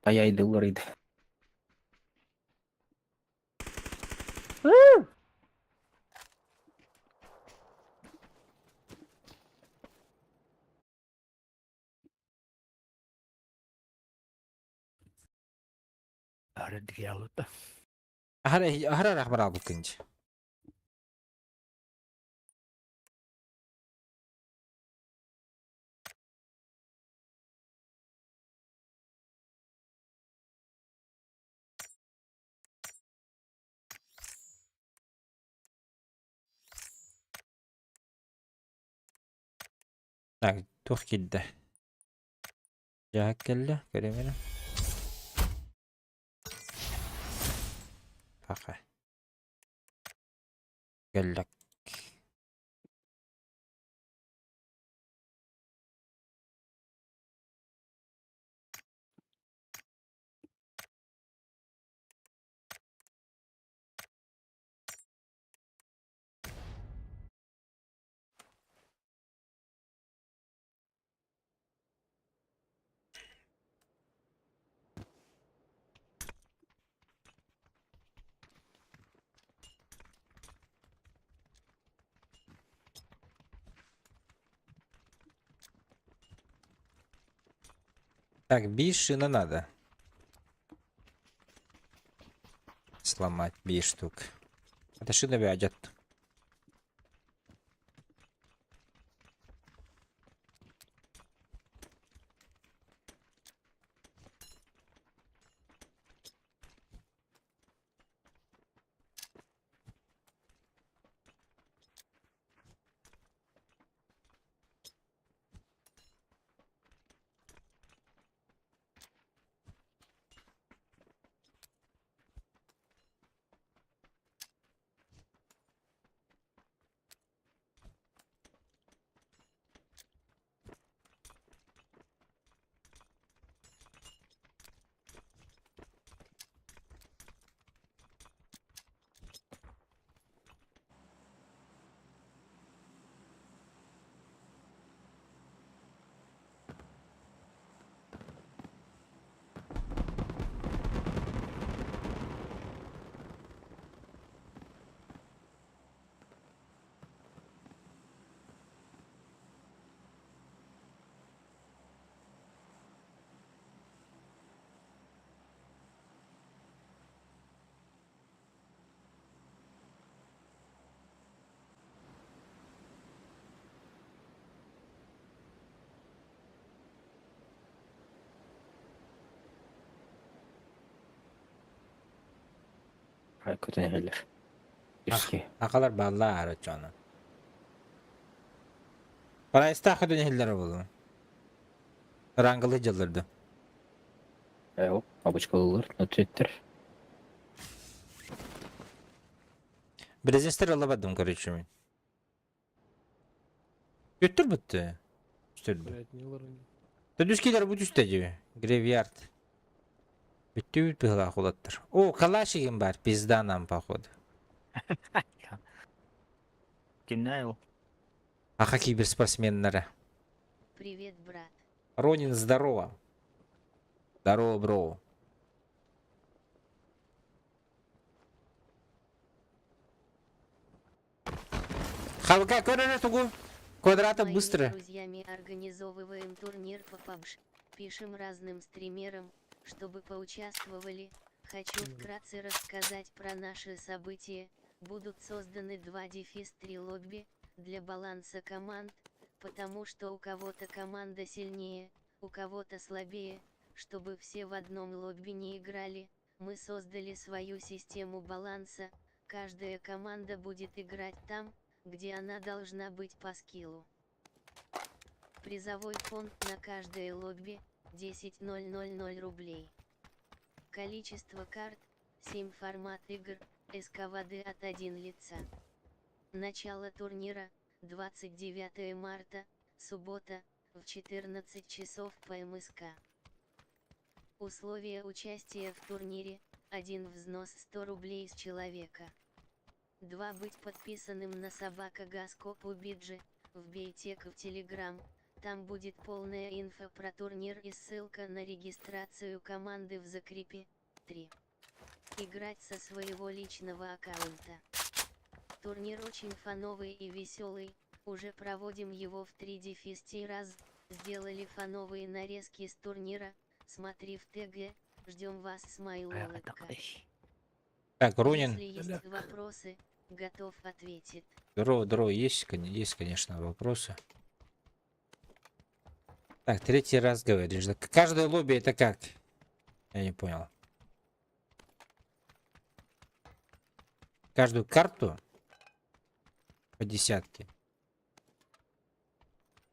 Bayağı idollarıydı. Öğrendik ya da. Ahara rahbar aldık ince. Так, тух килді. Жағып келді, көремені. Пақа. Келдік. Так, бишина надо. Сломать 5 штук. Это шины вядят. Kötü neler. Riski. Akalar bağlar açana. Bana istahı dönehiller oldu. Rangılı cılırdı. Hop. Babacık olur. Nötrettir. Брезинстер алабадым, короче, мен. Götür bitti. Üstürdü. Блядь, не лырын. Düzkiler bu üstte gibi. Graveyard. Bitti bir pıhla kulattır. O Kalaşigin var. Pizdanam походу. Kimden o? Аха киберспортсменнары. Привет, брат. Ронин, здорово. Здорово, бро. Халка, куда тугу? Квадрата Моими быстро. друзьями организовываем турнир по PUBG. Пишем разным стримерам, чтобы поучаствовали. Хочу вкратце рассказать про наши события. Будут созданы 2-3 лобби для баланса команд, потому что у кого-то команда сильнее, у кого-то слабее. Чтобы все в одном лобби не играли, мы создали свою систему баланса. Каждая команда будет играть там, где она должна быть по скиллу. Призовой фонд на каждое лобби 10 000 рублей. Количество карт 7. Формат игр СКВД от 1 лица. Начало турнира 29 марта, суббота, в 14 часов по МСК. Условия участия в турнире: 1. Взнос 100 рублей с человека. 2. Быть подписанным на собака Гаскопу Биджи, в Бейтек в Телеграм, там будет полная инфа про турнир и ссылка на регистрацию команды в закрепе. 3. Играть со своего личного аккаунта. Турнир очень фановый и веселый, уже проводим его в 3 раз, сделали фановые нарезки с турнира, смотри в ТГ, ждем вас, смайл улыбка. Так, Ронин. Если есть вопросы, готов ответить. Здорово, здорово. Есть, конечно, вопросы. Так, 3 раз говоришь. Да каждое лобби это как? Я не понял. Каждую карту по 10.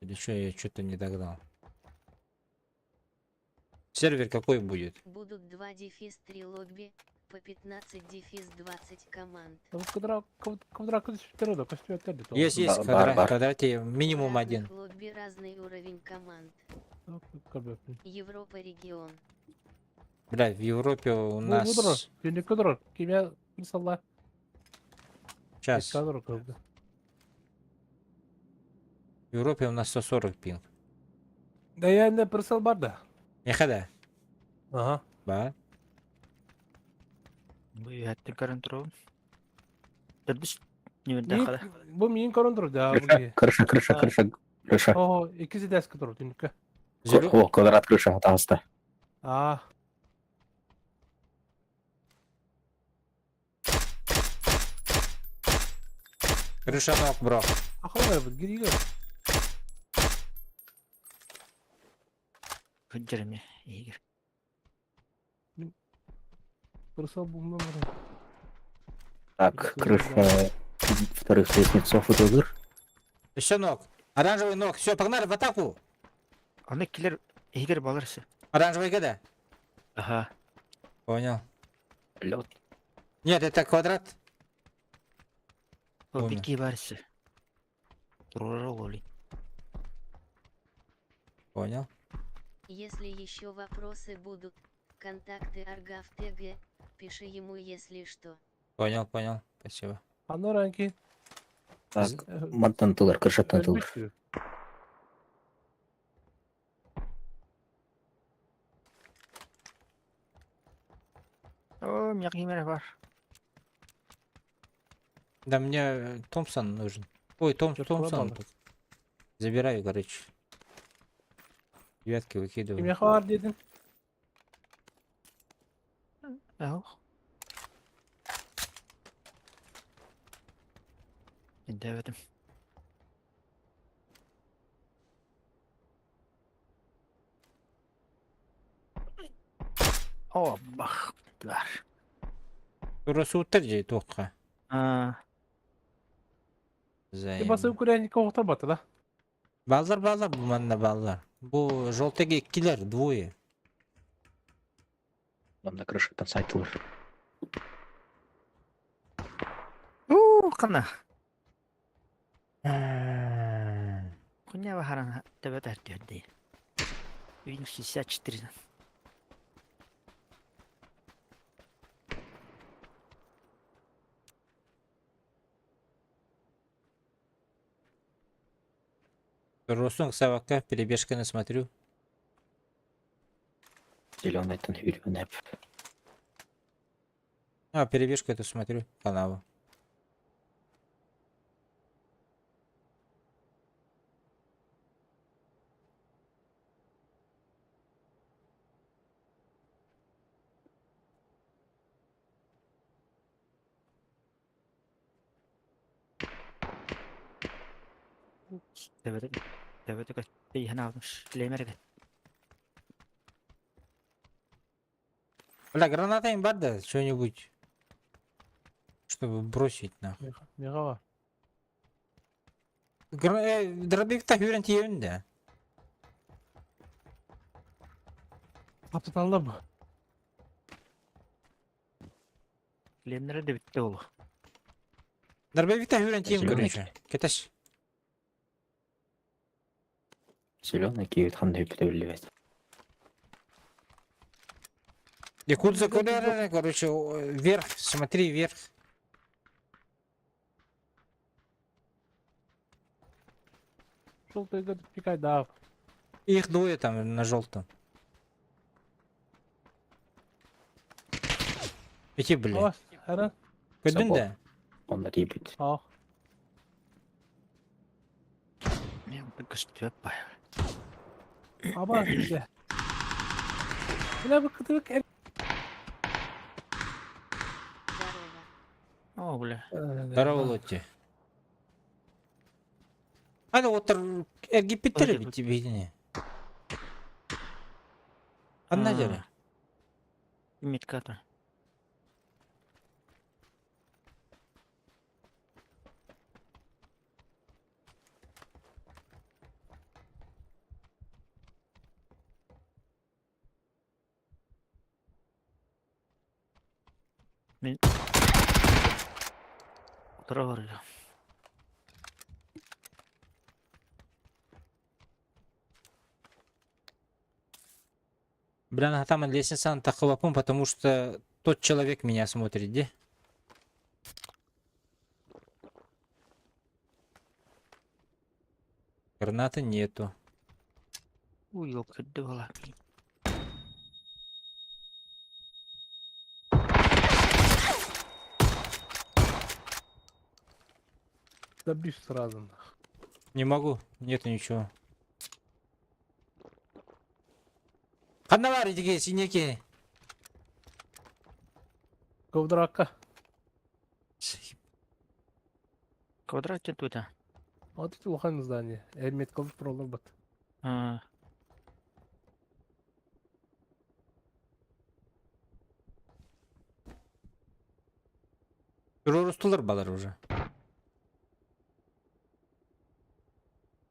Или что, я что-то не догнал. Сервер какой будет? Будут 2-3 лобби, по 15-20 команд. Квадрат костюм костюм Есть, есть, бар, бар. квадрате В минимум разных один. лобби разный уровень команд. Европа регион. Блядь, в Европе у Будур. нас... Günlük kudur. Kimya misalla. Сейчас. Kadro kurdu. В Европе у нас 140 пинг. Da yani pırsal var da. Не хода. Aha. Ба. Bu yönetim karın turu. Dördüş. Nüvende Min, kadar. bu min korundur da bu Крыша, diye. крыша, крыша, А. крыша, крыша. Oho ikisi de eski durur günlük. Зелё- О, квадрат крыша, пожалуйста. Ah. Крыша ног, бро. Akıl var bu giriyor. Hıncırım ya. İyi gir. Pırsal bulmam var. Так, крыша вторых лестницов и дозор. Еще ног. Оранжевый ног. Все, погнали в атаку. Onu kiler iyi gir balırsa. Оранжевый когда? Aha. Понял. Лед. Нет, это квадрат. O Olma. bir kibarısı. Durur oluyor. Понял. Если еще вопросы будут, контакты Аргав ТГ, пиши ему если что. Понял, понял. Спасибо. Anoranki. Так, мантантулар, крыша тантулар. Ölmüştür. O myak yemeği var. Да мне Томпсон нужен. Ой, Чё-то Томпсон ломало. тут. Забираю, короче. Девятки выкидываю. Kimya var dedin. Yok. Ben demedim. O bak. Var. Burası utarcı toka. Aa, Bir basıp kuren kovukta batı da. Балдар, балдар, bu manda балдар. Bu желтыға ikkiler, двое. Там на крыше тантулар. kana. Kunya baharan tebet ertiyor değil. 164. Росунг Савака, перебежка смотрю. Зеленый тонфильный. А, перебежку эту смотрю, канаву. Tebet kaç. İyi almış. Lemer'e. Бля, граната им бада, что-нибудь. Чтобы бросить нахуй. Mega var. Дробовик так верен yerinde. Kaptanlı mı? Lemer'e de bitti oğlu. Дробовик так верен Зелёный. короче. Кеташ. Зеленый киевит хандай петевливает. Якудза куда, короче, вверх, смотри вверх. Желтый год пикай да. Их двое там на желтом. Эти, бля. Ama her an. Gördün Sabah. de. Он рибит. Ah. Ne bu kız tüp bayağı. Ama işte. Bile bu kıtırık er. Здорово. O bile. Здорово, Лотти. Hadi otur. Ergipitleri Hadi bitti beni. Anladın. Ümit kadar. Тура барıyor. Бля, там лестница тахлопом, потому что тот человек меня смотрит, где? Гранаты нету. Uy yok etti valla. Добьешь сразу. нахуй. Не могу, нету ничего. Ханавари такие синяки. Ковдрака. Kvadraт нет у тебя. Вот эти лохан здание. Эльмет ковд пролобат. А, Teröristler balar уже.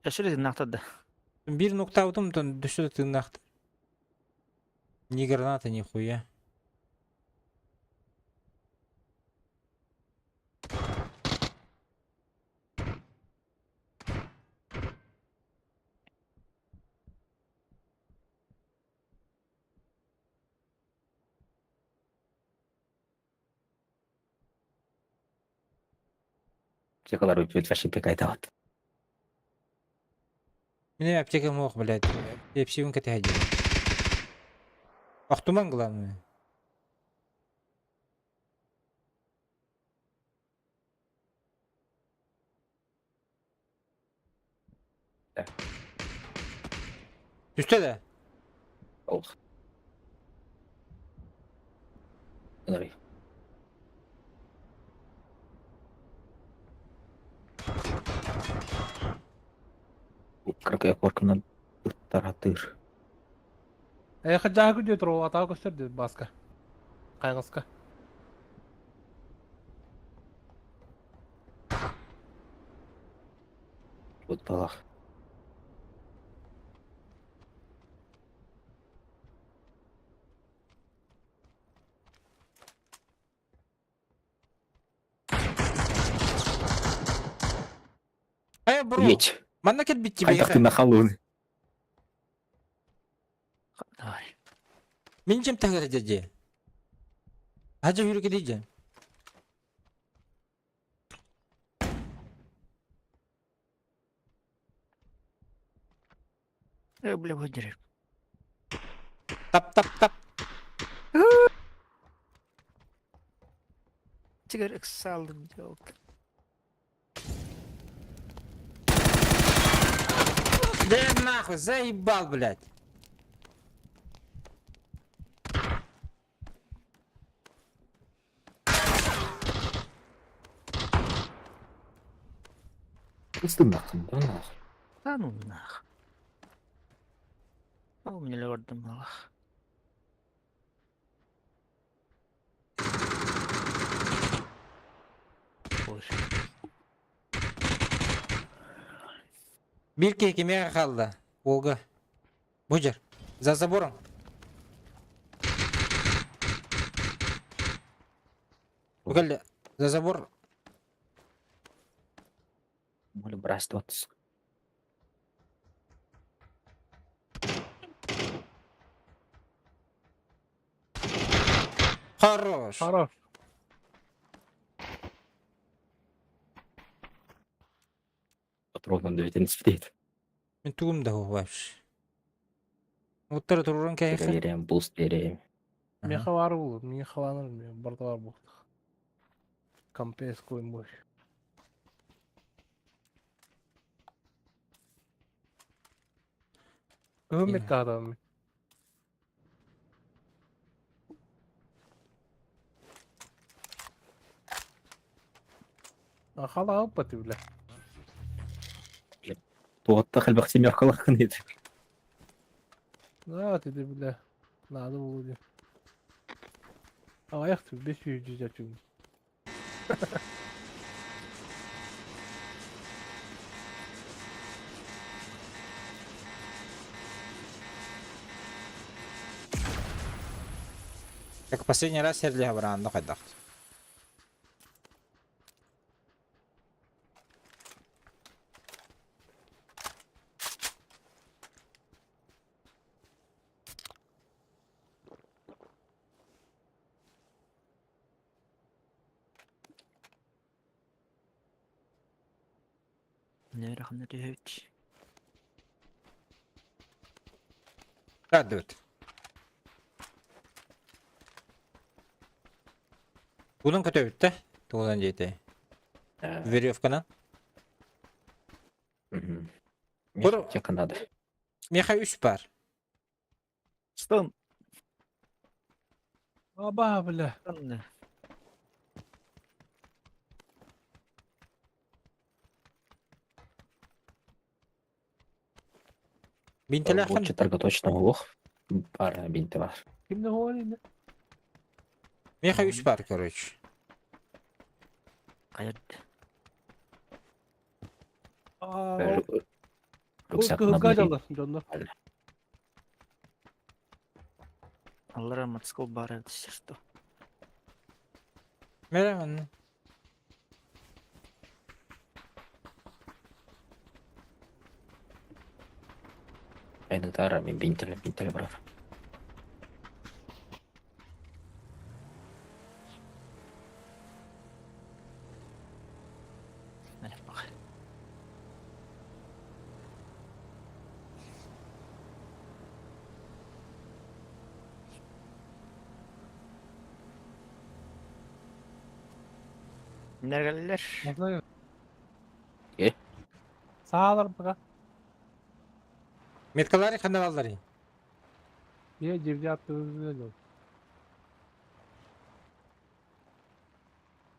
Yaşırız naqtada. Bir nokta aldım da düştü tırnaktı. Ни граната, ни хуя. Психолог өтіп ошибка айтады. Мне аптека мог, блядь. Эпсион катаги. Ахтуман главное. Да. Düştü de. Ол. Давай. Какая порка на таратыр. Хажаа гүдэ руу атаа көстөр дэ баска. Кайгаска. Вот балах. Бро. Едь. Манна кет бит тебе. Қайдақ ты на халуны. Давай. Мен чем тагыр деде. Хажа yürü diyeceğim. Бля, выдери. Tap tap tap. Sigara saldım yok. Да нахуй, заебал, блядь. Пусты нахуй, да нахуй. Да ну нах. А у меня лордом малах. Ой. Bir kekime kaldı. Olga. Bucar. За забором. Погоди, за забор. Молю, братство. Хорош. Хорош. Патронам двигатель спит. Мен тугум да вообще. Вот тэр туран кайфы. Проверяем, буст проверяем. Меха бар бул. Мен халаныр мен барда бар бул. Компес коймош. Өмет адам. Хала аппаты бля. Туатта халбақ семерка лақын еді. Да, ты бля. Надо было. Аяқ ты 500 жүзячу. Как последний раз я для Авраама, ну хоть. Ne rakam tühüt. Hadi öt. Bunun kötü bitti. Tuğlan jeti. Веревкадан. Бұры- Yakında da. Меха 3 бар. Stun. Aba bile. Stun. Бинтелер Bu хан. çıtarga точно лох. Пара бинти var. Kimde o elinde? Меха 3 бар, короче. Kayıt. Aa, Böyle o Rüksak hızlı nabri. acalır canlar. Allah rahmet skol bara dışarıda. Меремін. Aynen tara ben bintili bırak. Ne bak. Nereliler? Nasıl ya? E? Sağlar baka. Меткалары қандай балдары? Niye cebde attığınızı ne diyor?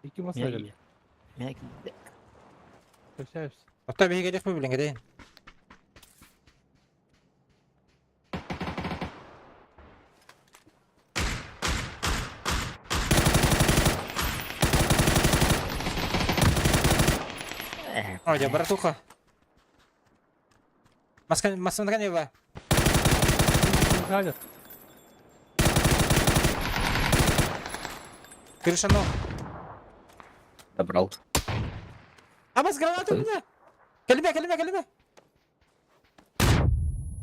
İki masa Ne? geliyor. Ne? Köşe hepsi. Ата беге дек білген кедейін. Ой, братуха. Маскан не ба. Hadi. Крыша но. Добрал. Абас гранату у меня. Калибе.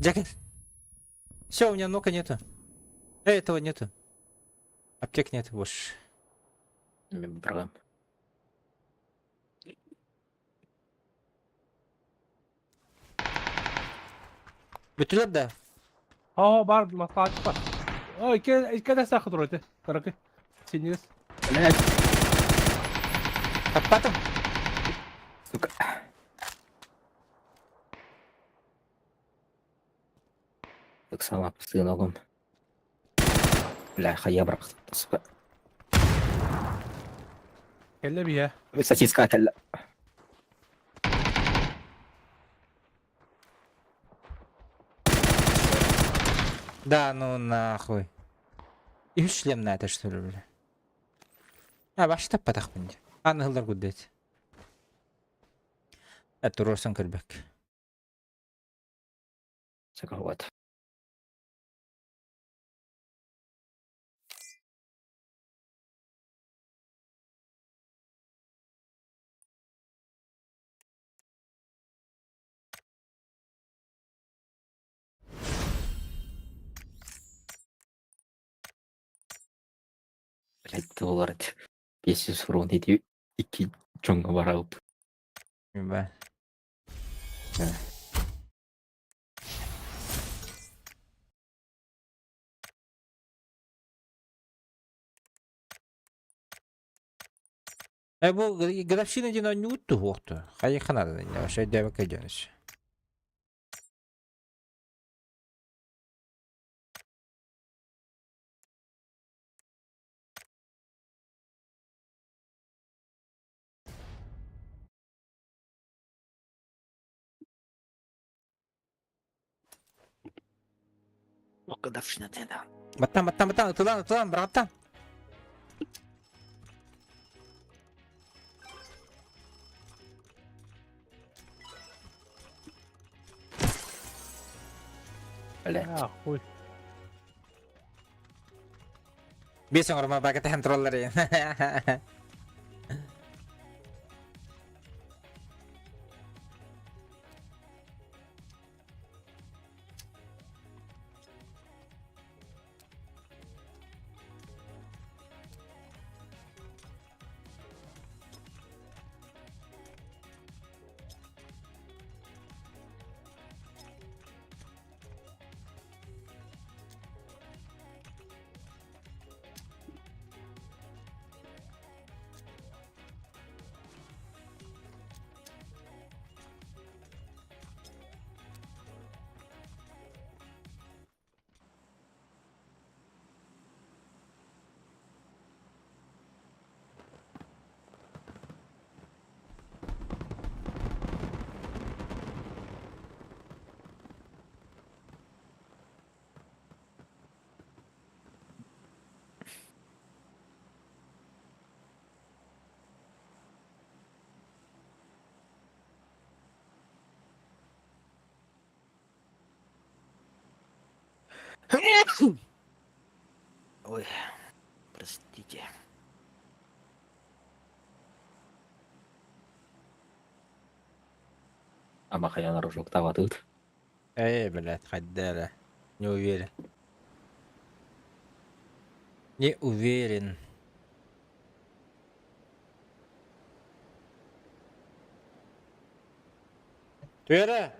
Джекет. Все, у меня нока нету. Этого нету. Аптек нет больше. Бırakın. Bütüler de. Ha var masa açık var. O iki de sakın orada. Karakı. Siniriz. Блядь, Kapattım. сука. Так сама псы ногом. Бля, хая бıraktı. Сука. Kelle bir ya. Сосиска кәллә. Да, ну нахуй. И шлем на это что ли, бля? А, башты таппадақ бінде. Анығылар күддет. Это Росан Кірбек. Сука, вот. Блядь, доллар 500 фрон еді. 2 жоңға бара алып. Бля. Bu графшина дина не утты хоқты. Қай қанады, не вообще дәбек әденіш. O kadar fışına dedi. Баттан, ытылан, братан. Блядь. Ya huy. Бесің ұрма бәкеті ән троллар ең. Ой, простите. А махая наружу октава тут. Блядь, ходяля. Не уверен. Не уверен. Твера!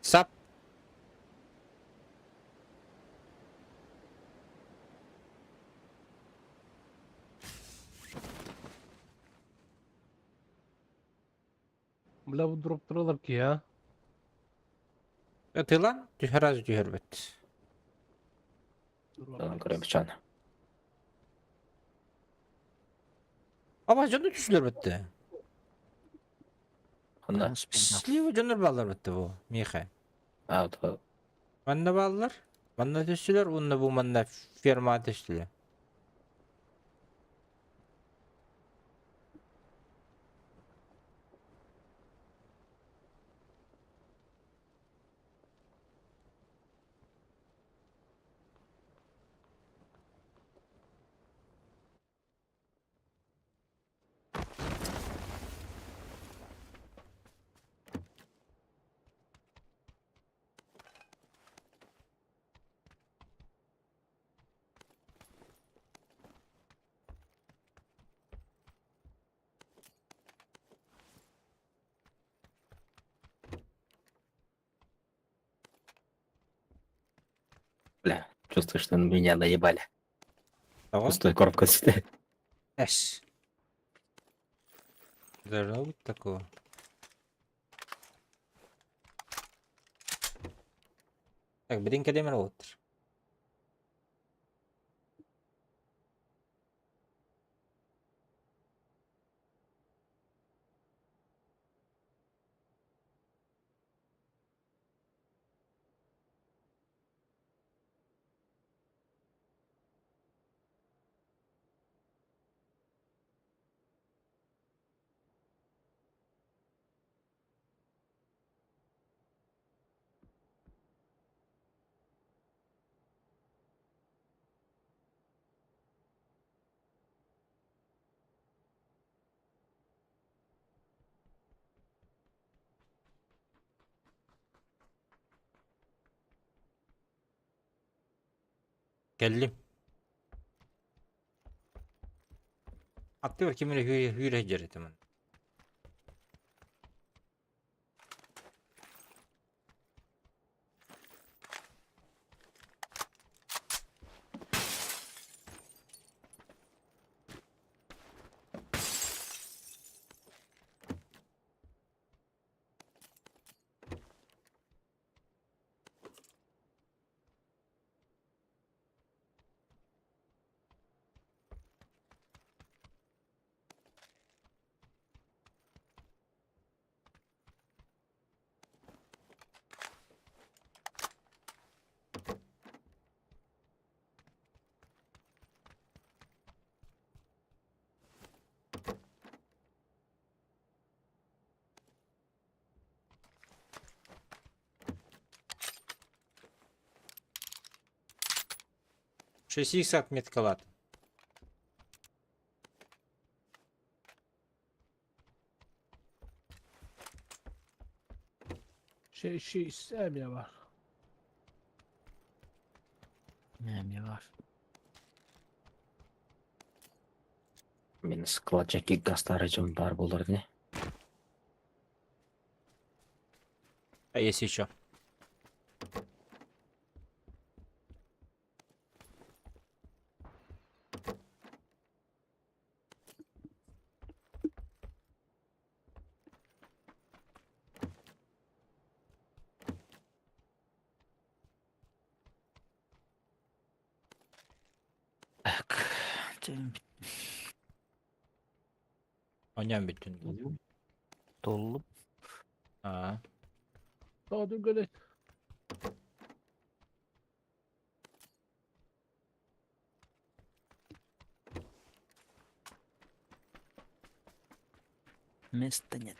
Сап! Bile bu durup dururlar ki ya. Ты lan? Раз тюрбет. Dururlar. Göremüşcan. Ama canı düşülür bitti. Onda. Nasıl bilmem. Слива canır bağlar bitti bu. Miha. Ha, o Banda bağlar. Banda düştüler. Onunla bu banda firma düştüler. бля. Чувствую, что меня наебали. Tamam. Пустой короб стоит. Эш. Должно быть такого. Так, блин, калимер отыр. Geldim. Attı var kimine hüre ceretim. Шесть от меткалат. Şey istemiyor var. Ne var? Мен складчик гастары жон бар болар не? А есть еще. Так. Canım Oynayın bütün. dolu. Ha. Daha dur göre. Места нет.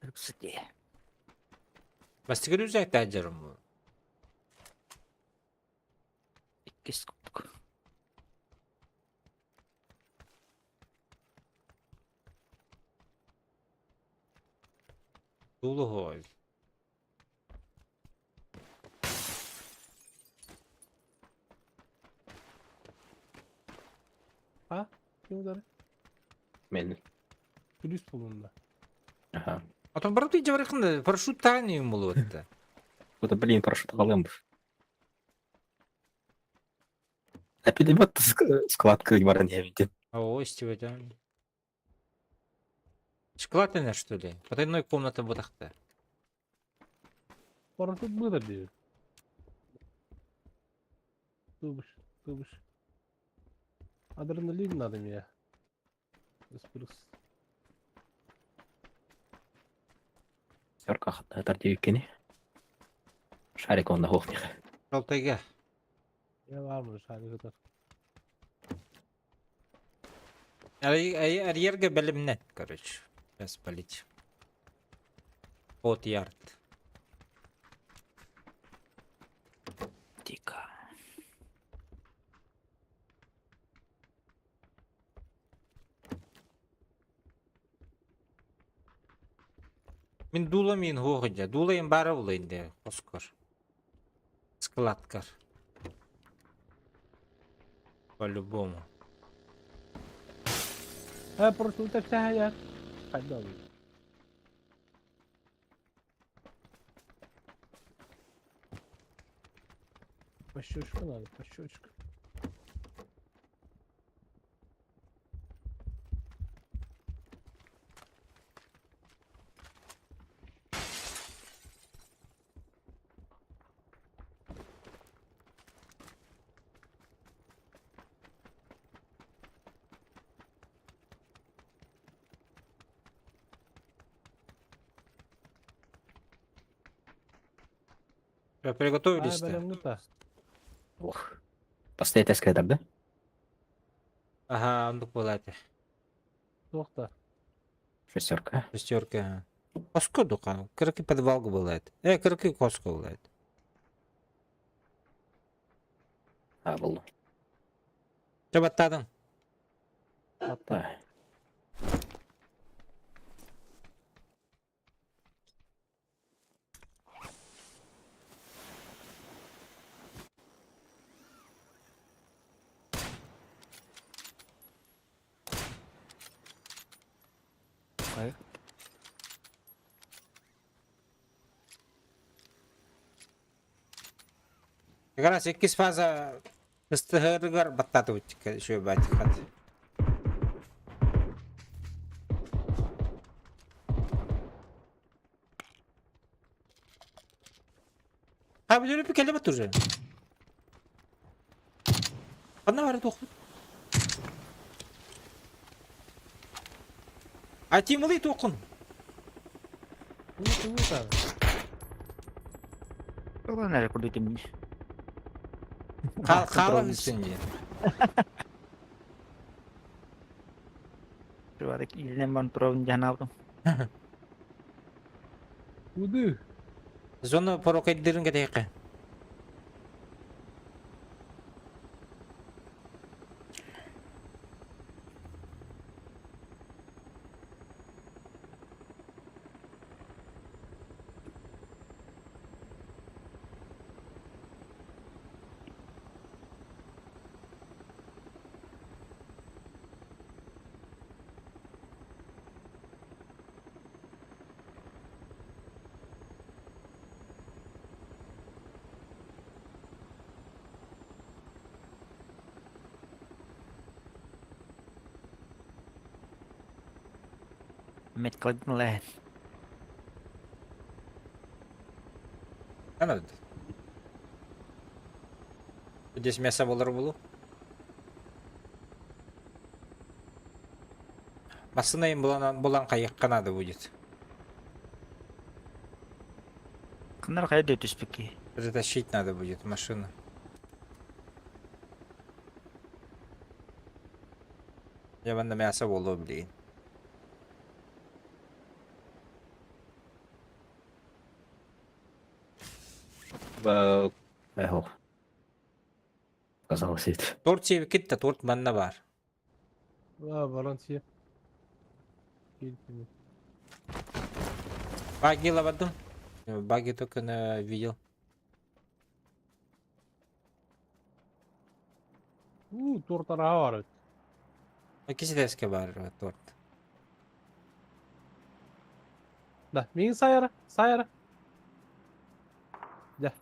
Рюкзаке. Бастыгыр үзәкті әджерім бұл. 2 секундка. Дулы ғой. Ha? Kim udarı? Мен. Turist bulundu. Ага. Атом барып тей жабарықында парашют тағын бұл өтті. Вот, блин, парашют қалғанбыз. А перелет складка баран я видел. О, істеп өтем. Шоколад әне, что ли? Потайной комната бұтақты. Paraşüt budur diyor. Тубыш, тубыш. Адреналин надо мне. Эспресс. Сёрка тартив екені. Шарик онда хоқмиға. Жалтайға. Я var mı şarkıda? Әр ерге білімнен, короче. Сейчас полить. От ярд. Тика. Мен дуламайын хоғыда. Дулайын бары олайынды. Оскар. Складкар. По-любому. Paraşüt hepsi ya. Hadi abi. Пощечку надо, пощечку. Приготовились-то? Бәлемді. Ох. Постоять эскалатор, да? Ага, ондық болады. Тоқта. Шестерка. Шестерка. Қосқы дұқа. Кіркі подвалғы болады. Кіркі қосқы болады. А, болды. Жабаттадың. Да. Ой. Как раз 2 фаза ыстығырығар баттаты өттік. Шөй бәтік қады. Abi dönüp bir kelle batır. Bana var dokun. Atayım dokun. Тыңы тағы. Ulan nereye kurdum? Қала üstünce. Şu var ki izlen ben turun canavdım. Уды. Зоны порокайдырын кетейкі. Met kladın lan. Anladın. Здесь мясо болар болу. Басынайын болан қайық қанады будет. Кынар кайда өтүш пеки? Затащить надо будет машину. Я ванда мясо болу білейін. Эхо. Казалось это. Торт çevik gitti. Торт bende var. Валансия. Баги лавадым. Баги только видел. Торт аравар. Кисетеске var торт. Да, мен сайра, сайра. Да.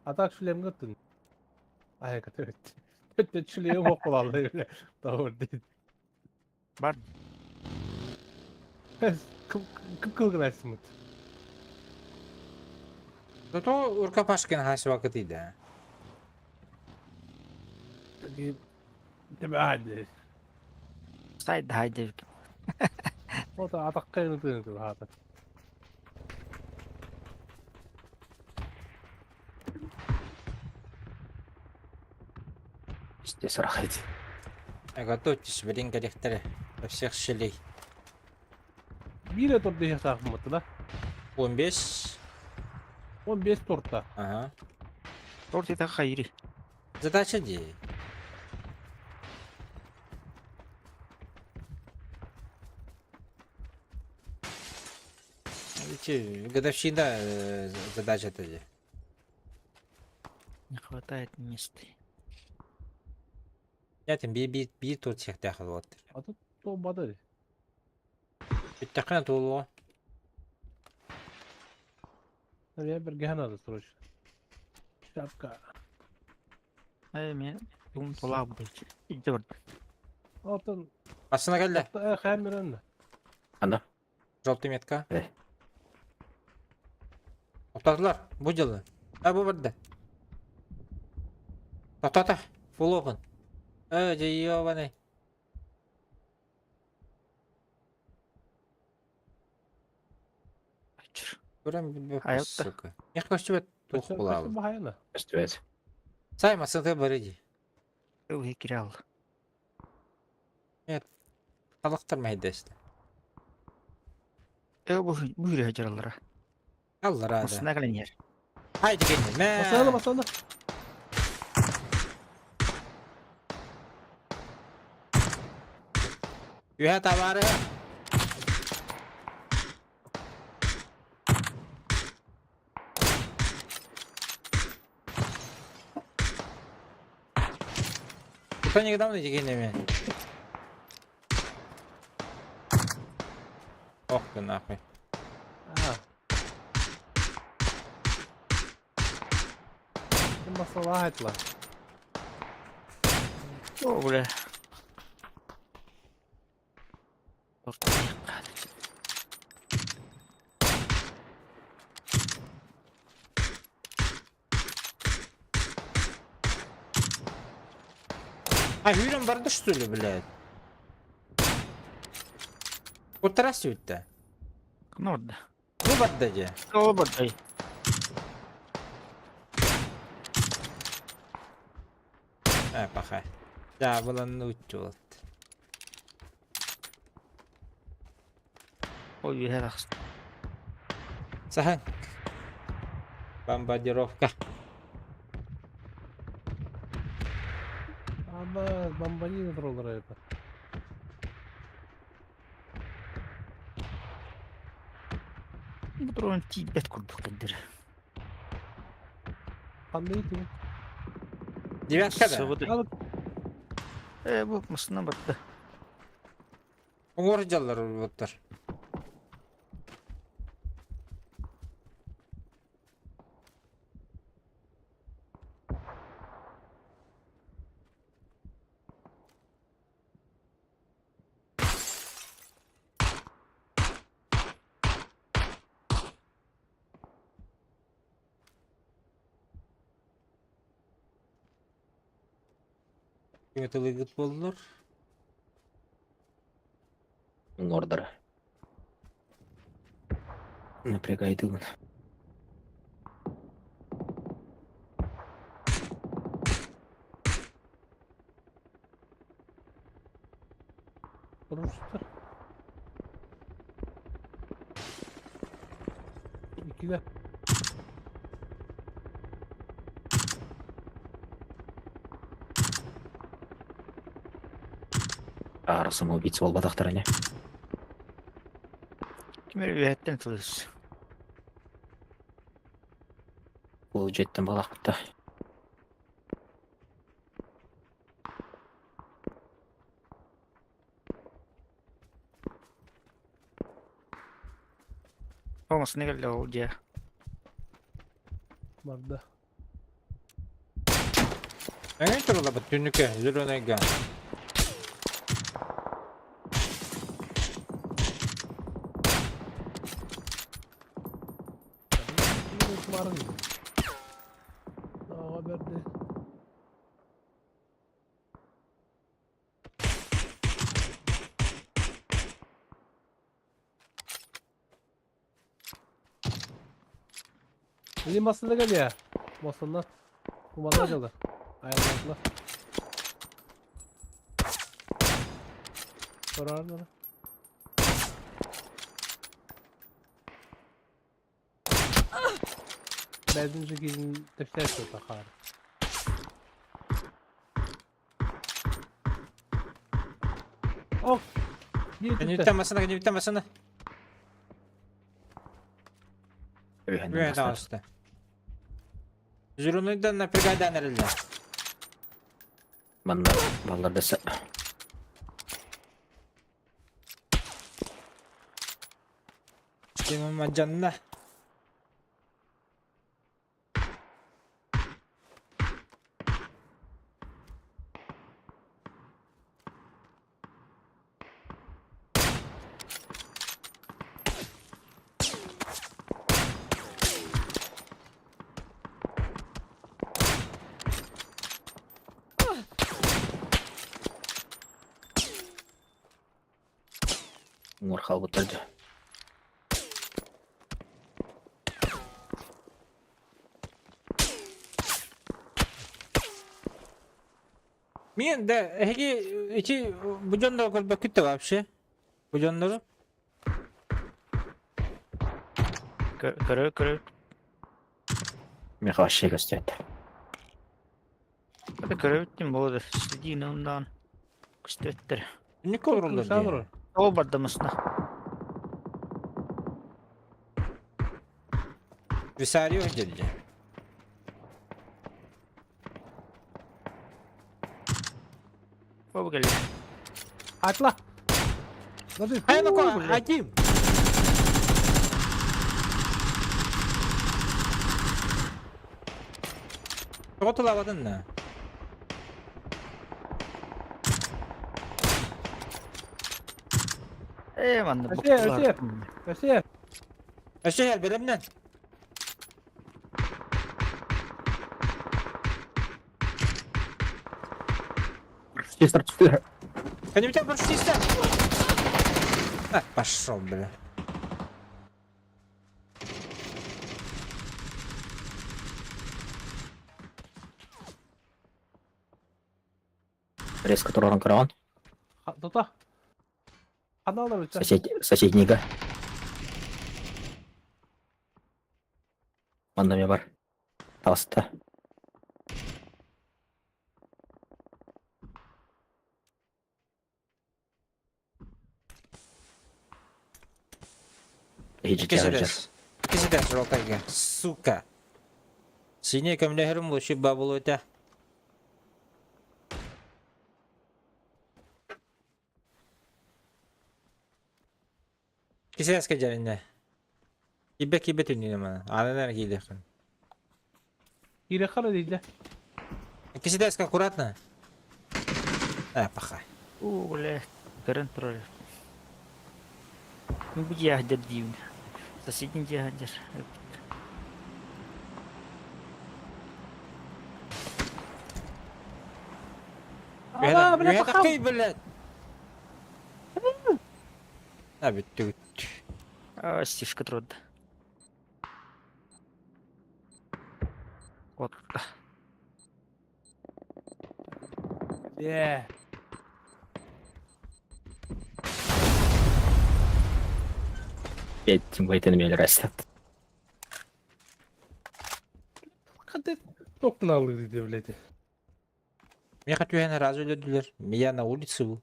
Атак шлем götün. Ay evet. Öte шлем okul aldı öyle. Doğru değil. Бар. Kım kılgınaysın mı? Toto urka paşkın has vakitiydi. Değil mi hadi? Сайд хайдев. O da atak kıyındı hadi. Здесь рахать. Готовьтесь, блин, коллекторы. Во всех щелей. Bir tur diye sakmadı da. 15. 15 turta. Ага. Тортита хайри. Задача D. Годовщина задача-то D. Не хватает места. Zaten bir tur çekti akıl ottur. Adı doğmadı. Bittakına tuğlu. Nereye bir gehanadı soruş. Şapka. Мен юм тулаа бүж. Игдэр. Altın. Aslına geldi. Hatta hemen. Anda. Желтый метка. Topladılar. Bu yılı. Ha bu burada. Ta. Full open. Ceyovaney. Ачир. Görem bir Hayatta. suka. Ne kaçtı be tuğ bulalım. Bahayana. Связь. Saymasın da barıcı. Өө хикрал. Kalıktırmaydı işte. Бу хири хажралара. Allah razı. Масна гален яр. Haydi gelin. Masana masana. Ühe tavarı. Кто недавно дегенами? Ох ты нахуй. Ha. Masala hayatla. О, бля. Торт. А, Юрин барды что ли, блядь? Вот рассудь-то. Норд. Ну, барды. О, бадай. Пахай. Да, было нутил. Ой, вихерахс. Сахань. Бомбардировка. Ama bambanini trolllara yapar. Bu drone tibet kurduk kendir. Kanlıydı. Девятка да? Sıvıdı. Alıp Bu masna battı. Угоржалар болуптар. Кыметылы гыт болдулар. Ордер. Напрягает его. duruştur. İkide. Ары самоубийца болбадактар эне. Kimleri üyetten tılız. Бул жеттен балакта. Olmasın ne geldi o diye. Barda. Ne turula bu tünüke zürüne gel. Var mı? Daha haberde. Benim masada gel ya. Masandan. Kumandan geldi. Ayarladılar. Sorar mı? Benzinci gidin defter tutar kar. Oh. Gidip temasına. Güven ağustı. Zürünüden napirgaydan erildi. Banda ballar dese. Kimim canına. Мурхал бутырды. Мен de hegi içi bu canlı okul bakıttı вообще. Bu canları. Kırı. Меха вообще көстөйт. Hadi kırı bittim bu da. İstediğin ondan. Küstettir. Ne korulur Kuşlar diye. var. O bardamasına. Visariyo önce diye. O geliyor. Atla. Hadi. Hayır bak o hakim. Otulavadın ne? Mandı Öte, boktular. öte. Öte. Aşağı gel benimle. Hani bir tane barış iste. Heh, пошел, бля. Резко туран караван. Тута. Каналда öte. Соседнийга. Манда бар. Таста. İkisi de. İkisi de rokayga. Сука. Синий камнехерим лучше бабулу это. Кисе эске жаринде. Кибе түнүнө мана. Анан кийди. Yine kara değil de. Кисе эске аккуратно. Паха. Бля. Кырын турар. Ну bu ягдер дивн. Соседний ягдер. Aa, bile Я bakalım. такой, блядь. Bitti. Стишка трудно. Вот. Yeah. Я тиммейтini бели растат. Hadi. Topun aldı devleti. Меня хоть разу людилер. Меня на улице был.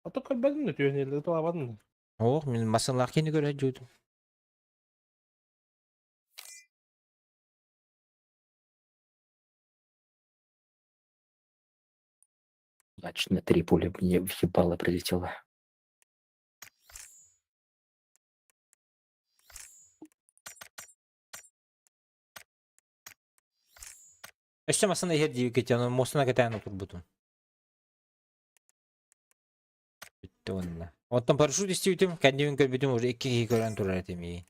Ata körbedim de tüyün elde tuğabadın. Oh, men masınlar keni göre jüdüm. Я чуть на 3 пули мне въебало прилетело. İşte masında her diyor ki canım mosuna geten otur butun. Bitti onunla. Ondan paraşüt istiyordum. Kendimin görmedim orada 2 gören durar etim iyi.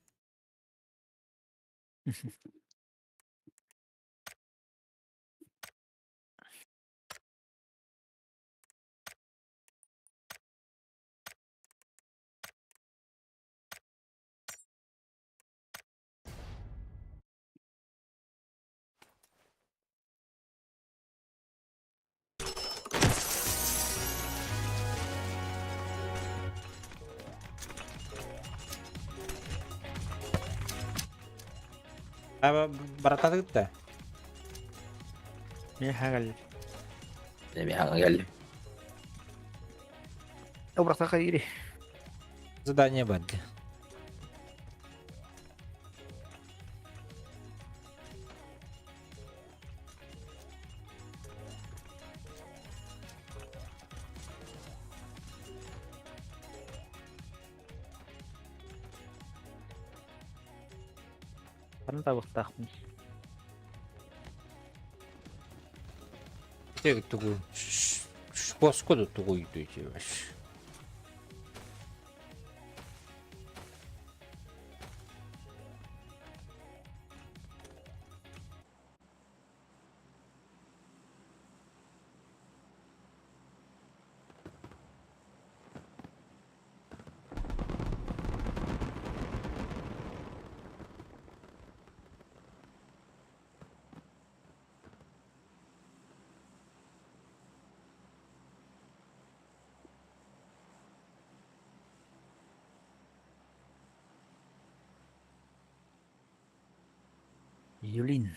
Abi baratadık da. Mieha geldi. Benim yanıma geldi. Bırak da giri. Zadание vardı. Bana da bırakmış. Tek tuğu. Bosko da tuğuydu yavaş. Yulin.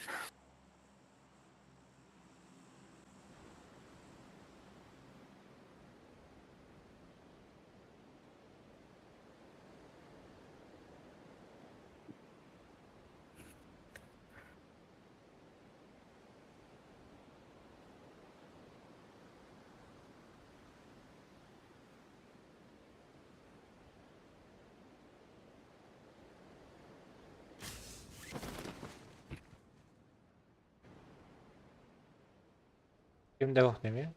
Kim de yok demiyor.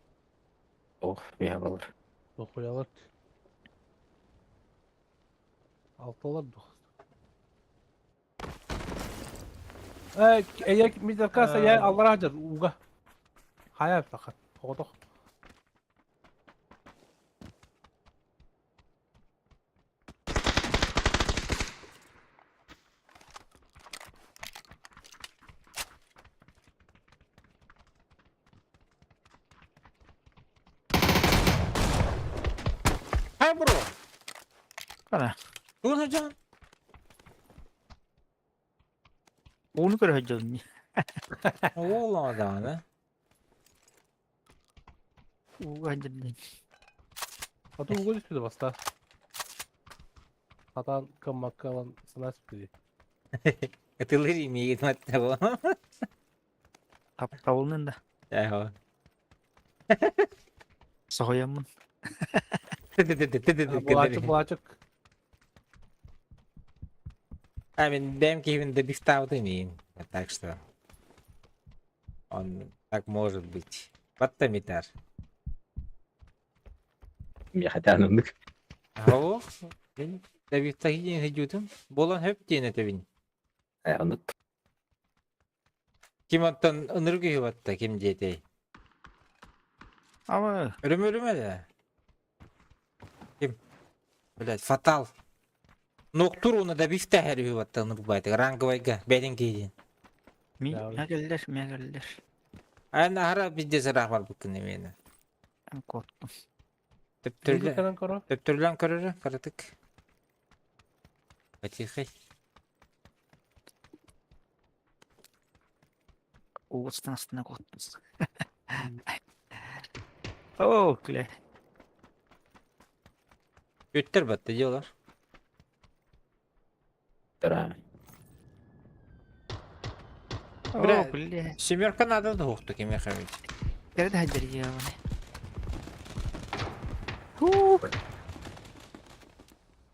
Oh ya kalır. Dokuyalar. Altılar dokuz. Eğer gitmeyecek kalsa ya Allah rahat uga. Hayal fakat. Oğduk. Hay bro. Bana. Dur hocam. Onu göreceğim. Oğlum adamı. Uğraşdım. Ata uga düştü basta. Hatan kımmakka lan sana süpürüyor. Atılır yemeğe gitmedi de bu. Kaptavulun da. Ya. Soğuyamın. Bu açık bu açık. I mean, dem кивин да бифтал имеем. Так что он так может быть. Подтомитар. Ya hadi anladık. Ау. Ben da biftahi hücudum. Bolan hep diyene tevin. Anladık. Kim attan ınır gibi batta kim diyete. Ama Ölüme de. Kim? Блядь, фатал. Ноктуру да бифта хәрби батта ыныр байты. Ранговайга. Бәден кейден. ne geldiler. Ayna hara bizde sıra var bu kını meni. Ben korktum. Türlü karan karo. Töptürlen kararı karatık. Потихай. Uğuz'dan aslında korktum. Oh, güle. Götter battı diyorlar. Тара. Бля, О, бля. Семерка надо да ухту кеме хамить. Керде хайдер ебаный.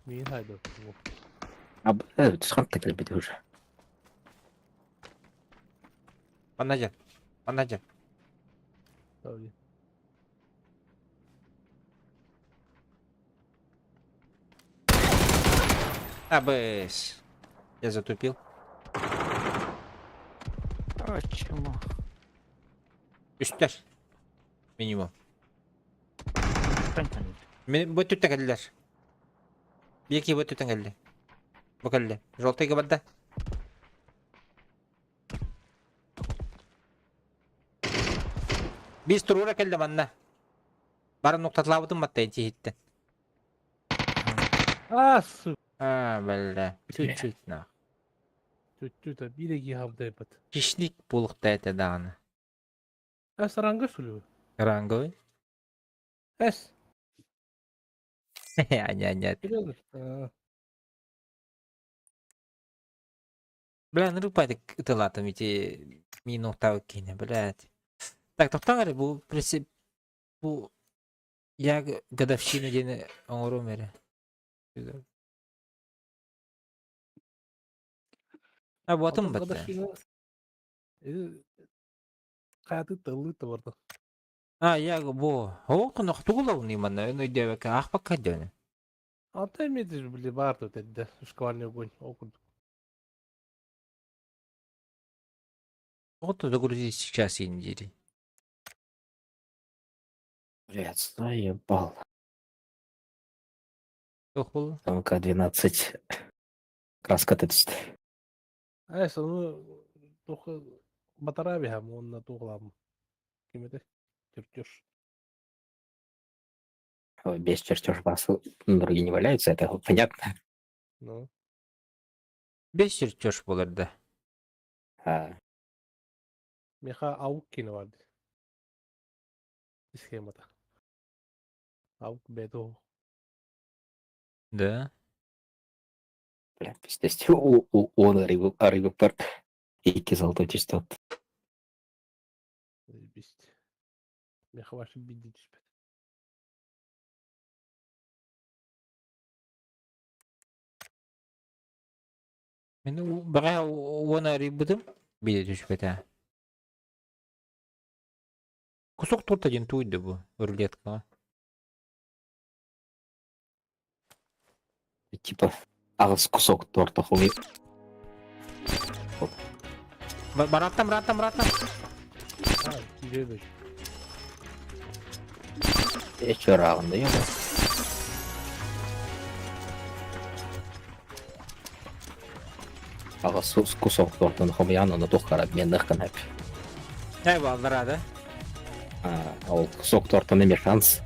Мин хайдо. Схам так любит уже. Панадян. Панадян. Tabii. Абэс. Я затупил. О, чему? Üstler. Minimum. Kanka. Bu tütten geldiler. Bir iki bu tütten geldi. Bu geldi. Желтый габарда. Biz turura geldi bana. Bari noktatlabıdım hatta intihitten. Su. Ha böyle. Çüt na. Çocukta bir de gihavda yapat. Kişlik buluk da ete dağını. Saranga sulu. Rangoy. Es. Anya. Biliyordur. Бля, рупать тылатом эти минута кине, блядь. Так, тоқтаңар, bu я годовщина дені оңыру мере. Ha bu atım battı. Hayatı tıllı da vardı. Ha ya bu. O konu tuğla bunu manna. Onu diye bak ahbak kadını. Ata emedi bile vardı dedi. Şkvalni огонь okuduk. Вот туда грузить сейчас индири. Блядь, заебал. Охул. Там К-12. Краска тетişti. Es onu Батараби ham onunla tuğlam. Kimede? Türkçür. Без чертеж басы другие не валяются, это понятно. No. Beş çırçış bulurdu. А, Meha avuk kini vardı. Schemada. Avuk bedo. Да. бля, пиздец. Он рыбы парк. И золотой частот. Бist. Meha ваши бидить. Ben bana ona arayıbıdım. Bir de düşbete. Кусок торта один туйды bu. Рулетка. Типа, ağız кусок торта хули. Barattam. Ha, gidiyordu. Еще раунда, ё. Ağız кусок тортаны хумяны тухкар обменных канап. Eyvallah rada. Ол кусок тортаны мешанс.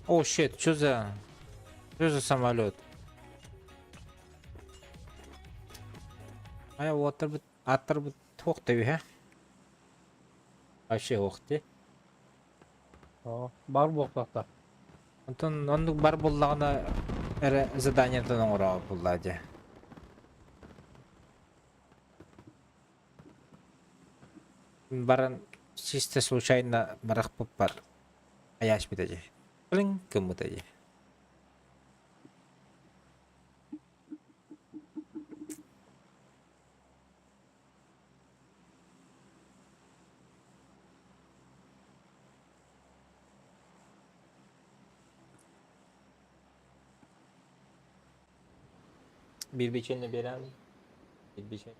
О, щит, что за самолет? А я вот аттыр бит тоқтай ha? Вообще оқты. Ha, бар боқтақта. Антон онлук бар боллагына эре заданиятан оңора буллади. Баран чисто случайно барах попар. Аяш битеже. Блин, кому-то же. Bir biçimde beren. Bir biçim.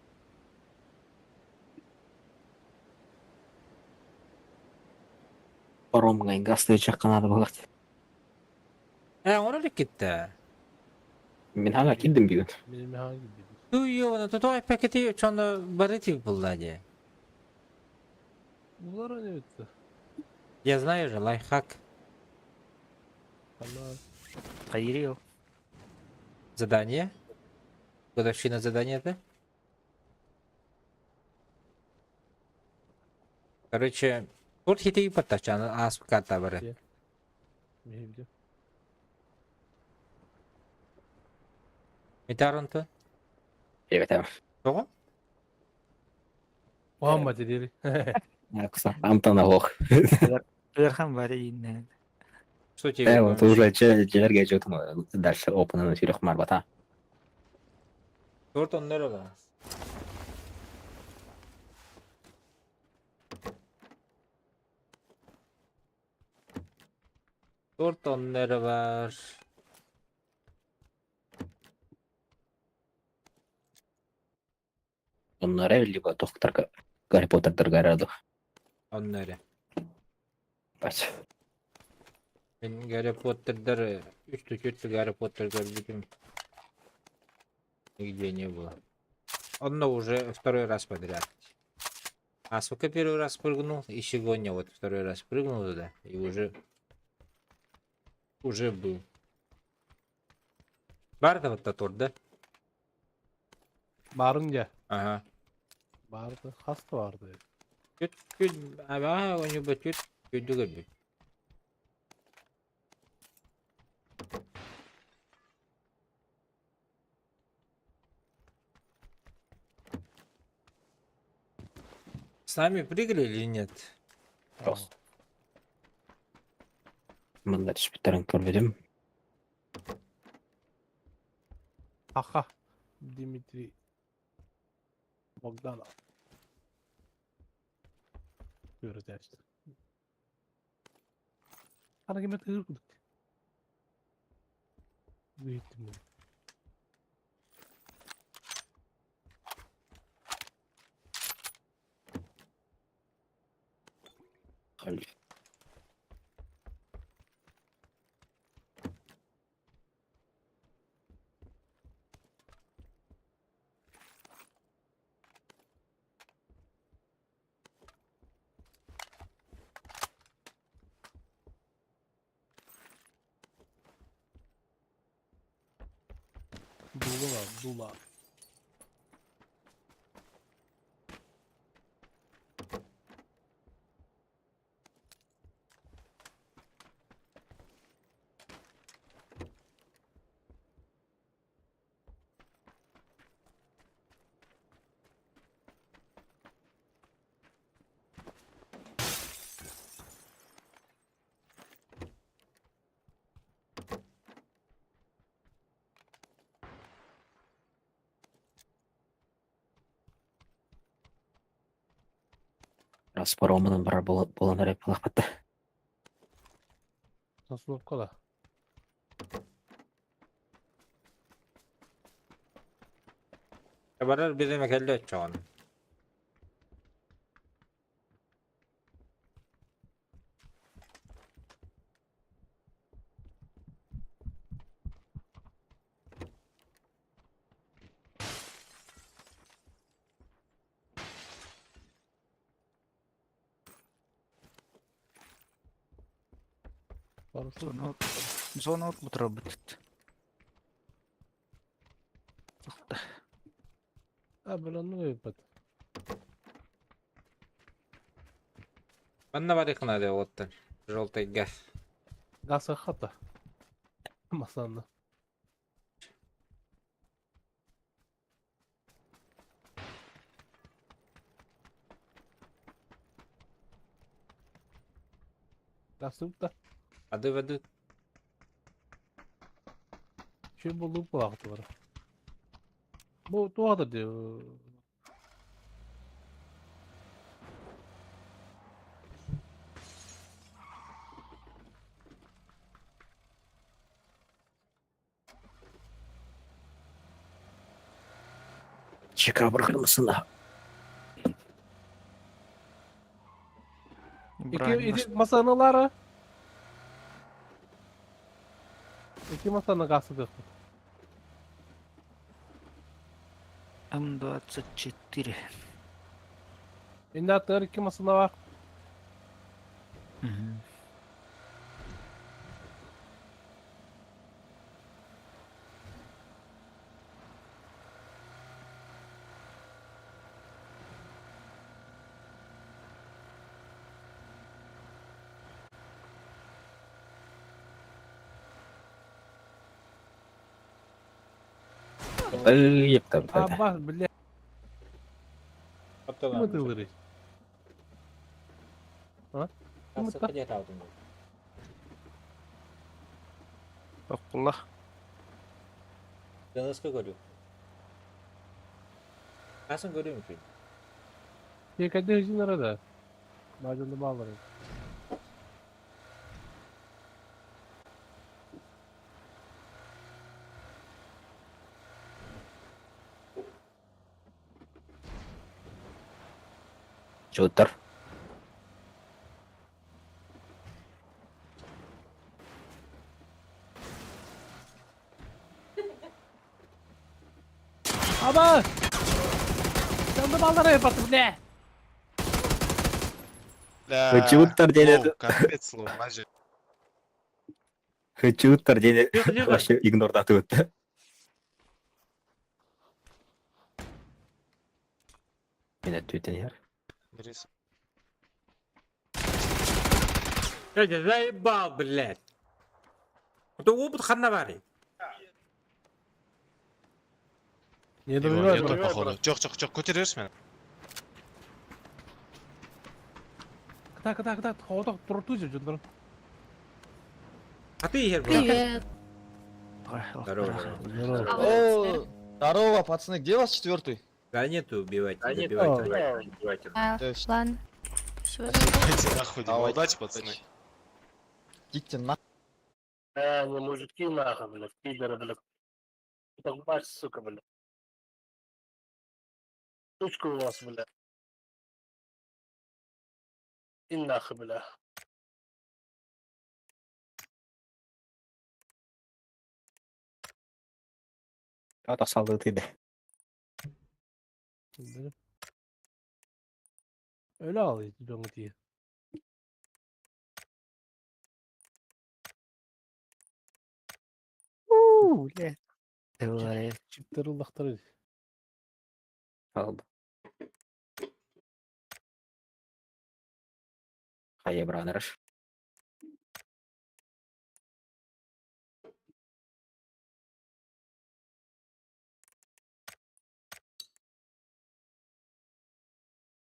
Паромға гасты жаққан ады болады. Ona gitti. Мен аңа келдім бүгін. Benim hangi biri? Tuyo, tutoy paketi çonu barıtı bulladı. Bunlara ne etti? Я знаю же, лайфхак. Allah. Kayırıyor. Задание. Годовщина задания-то. Короче, тут хиты потачан, а ската бары. Ne bileyim. Митарунту. Evet abi. Того? Muhammed dedi. Ya, kısa. Антона Лох. Берхан var yine. Что тебе Вот уже челлер geçiyor дальше опен'ın сүйрек марбата. Торт он нерва. Торт он var. Onlara либо доктор Гарри Поттер'dır garadı. Onları. Bak. Ben Harry Potter'dır. Üçlü Harry Potter gördüm. Нигде не было. Он уже второй раз подряд. А сколько первый раз прыгнул? И сегодня вот второй раз прыгнул туда. И уже был. Барда вот тот, да? Barınca. Ага. Bardı. Hasta vardı. Чуть-чуть. Ага, у него чуть другой. С нами прыгали или нет? Yok. Bunlar hiçbirlerini görmedim. Haha. Dimitri. Bogdanov. Göreceğiz işte. Sana kime tığır kuduk. Büyüttüm bunu. Halil. Dula var. Dula. Raspor olmadan barar bolanlar hep lapatta. Nasıl olup kala? Kabarar bizim ekelde çoğun. Barışlı. Зона от буде робити. Ha ben onu yapmadım. Bana var yakın hadi ottun. Желтый газ. Gazı hata. Masanda. Gazı da. Воды. Şey bulduk bu vakti var. Bu doğada diyor. Çıkar bırakır mısın da? İki masanıları. İki masanın gazı da. М24. Индатор 2 масына var. Мгм. Епта, бля. Abbas bile kim atılır? Nasıl kıyet aldın? Okula. Nasıl görüyor? Nasıl görüyor musun? Tekade hıcınlara da. Bacında bağları. Шутер. Abbas! Bacında bağları yapatı bile. Шутер dedi. Капец, слово, мажи. Шутер dedi. Yok, yok. Вообще игнорда atıyor. Yine tüyten yer. Берись. Ya zaybal блядь. Это опыт ханнавари. Не Его добивай, нету, брат. походу. Жоқ, көтерерсің мені. Кыта. Хода турту же жундар. А ты ехал, брат? Привет. Здорово. О, здорово, пацаны, где у вас четвертый? Да нету убивать, добивайте. Ладно. Идите нахуй, Давай. удачи, пацаны. Идите на... Не мужики нахуй, блядь, пидоры, блядь. Так бач, сука, блядь. Сучка у вас, блядь. И нахуй, блядь. Ata saldırtıydı. Öyle ağlıyor canı diye. Бля. Говори. Çipleri ıllakları. Aldı. Хай бранерш.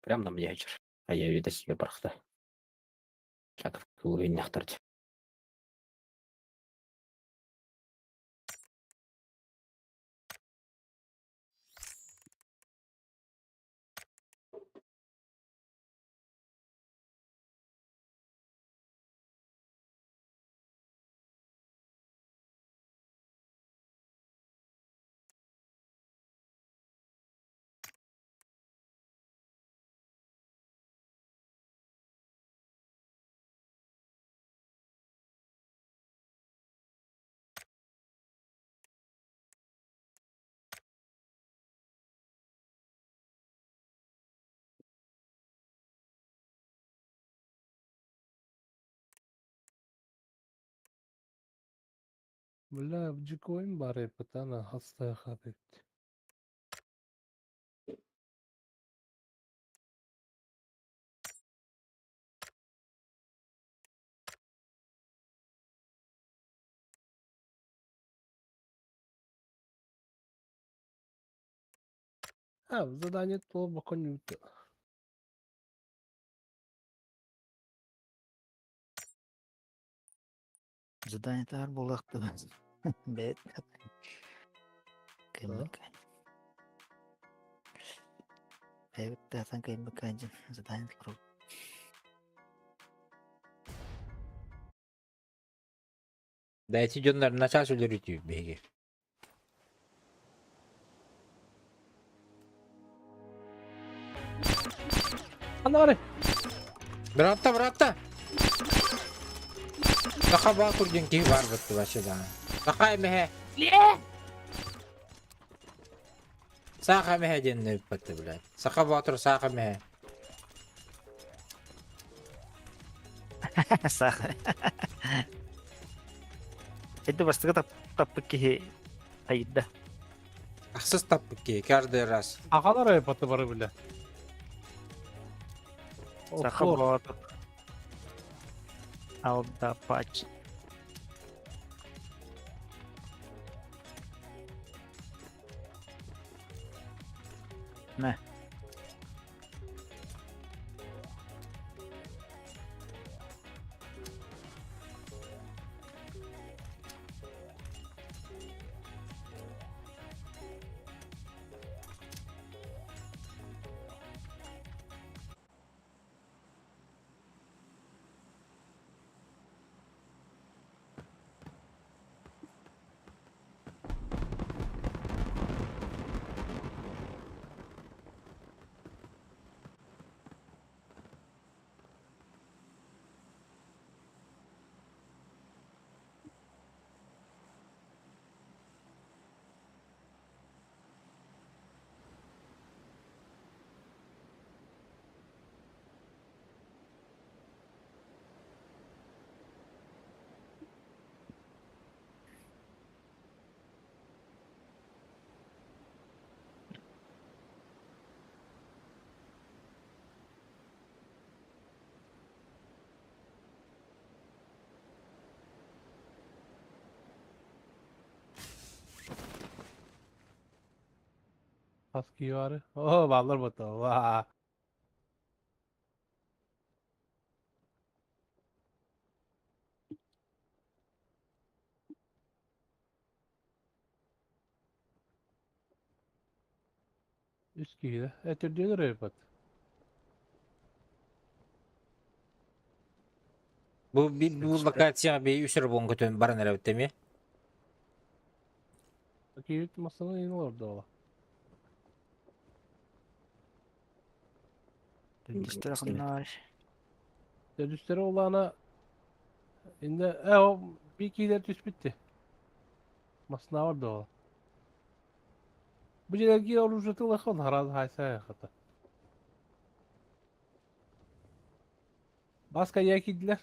Прям на мне вечер. А я вида себе барахта. Как уровень нахтарти. Бля, в джикоин бары пытана хастая хапет. А, задание то баконюта. Задание тар болақты. Бет. Кембекай. Evet, zaten kayınbakaycım. Задание круг. Дайте жондар начал сөйлөрүйтү беги. Anda var. Братта. Таха бакур жеңки бар бутты башыдан. Таха эме. Saqa mehe diyen ne bitti bilen. Saqa batır saqa mehe. Sah. Itu pasti tapık ki ayda. Aksız tapık ki каждый раз. Akalar ayıp atı barı bile. Saka bot. Alda paç. Ne? Husky var. Oh ballar batı. Vaa. Üst giydi. Etir diyorlar ayıp atı. Bu lokatsiya bir üsür bon kötün barın ara bitti mi? Giyip masanın yeni orada ola. Distira kunnar. Üstleri olana indi. O bir giyler düz bitti. Masına vardı ola. Bu ciler giy olur jatı lakon herhalde haysa yakata. Baska yekidiler.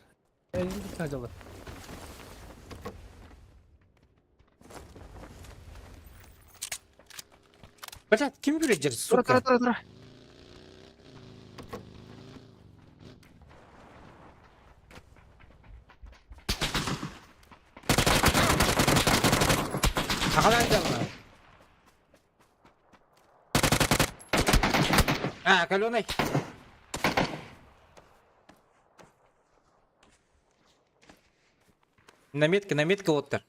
Elini kacalar. Блядь, kim gülecek Tura suka? tura. Akalan canlı. Ha, kalonay. Наметка вот так.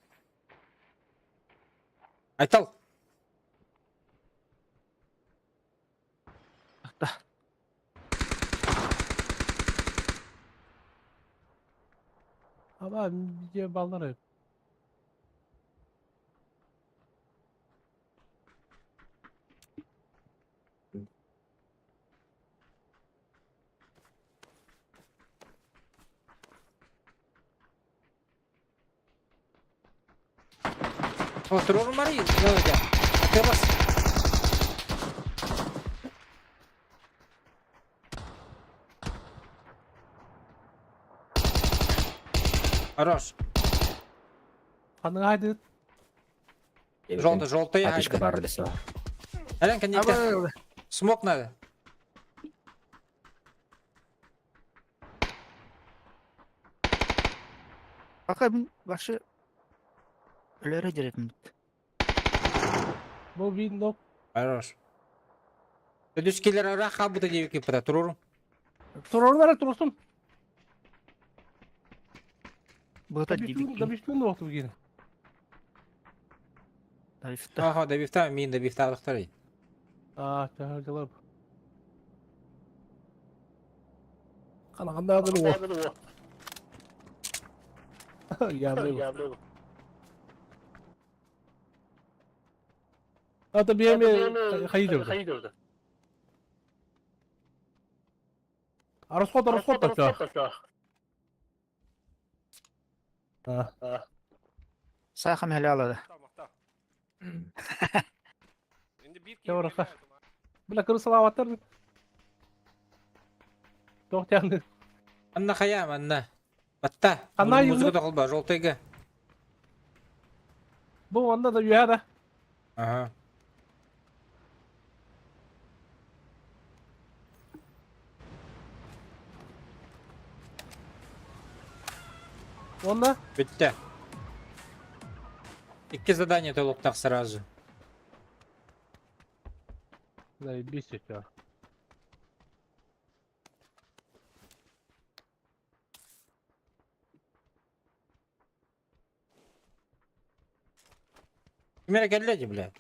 Айтал. Ama bir ballar ayıp. Oturur Mari. Ne olacak? Kebas. Хорош. Hanın haydi. Желтый, Атышка бар десе. Ален, коньяка. Abi. Смок надо. Bakın başı ölere diretim. Bu bir nok. Хорош. Düskiller ara kabıda diye ki para turur. Sorunlar dursun. Bu da dibik. Da bir şey ne oldu yine? Tarifte. Ага, да бифта, мин да бифта дохтары. Çağırdılar. Kanağında adı o. Yağmur. Hatta bir yemeğe kayıdırdı. Arasot da. Sayxam helal adı. Şimdi bir Ya oraka. Bile kırı salavatlar. Çok yandı. Anna kayam anna. Batta. Anna Anna yıldır- muzga da kolba joltayga. Bu onda da üye da. Aha. Onda. Bitti. İki задание толок так сразу. Заебись ya. Кимера келледи, блядь.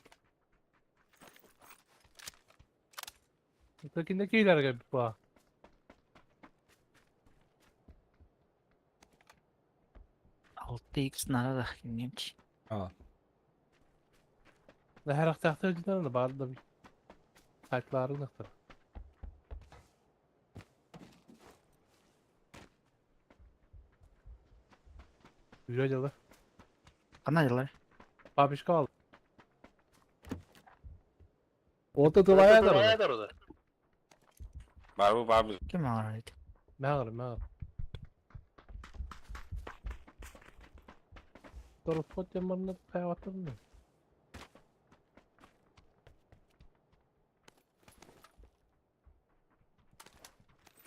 Ötekindeki ilerge bir bağ. Altı x nerede? Bilmiyorum ki. О. Ne her hafta önceden de bağlı da bir. Kalpları nokta. Güzel yalı. Kanadalılar. Babişka al. Orta duvaya da orada. Barbu. Kim var öyle? Mağır. Doğru spot yamanına kayavatır mı?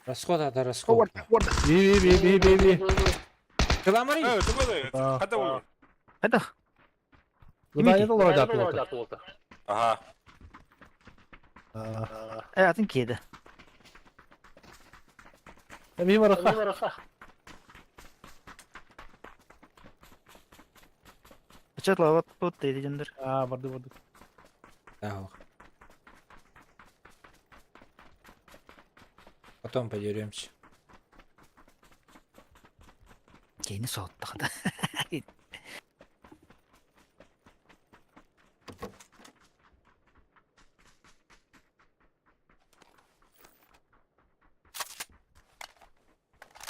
Расход это расход. Bir. Киламари. Aa. Hadi. Gıdaya da olacak orta. Aha. Hayatın kedi. Bir var akı. Çatla vat dedi candır. Aa vardı. Да. Потом подеремся. Keyini soğuttuk da.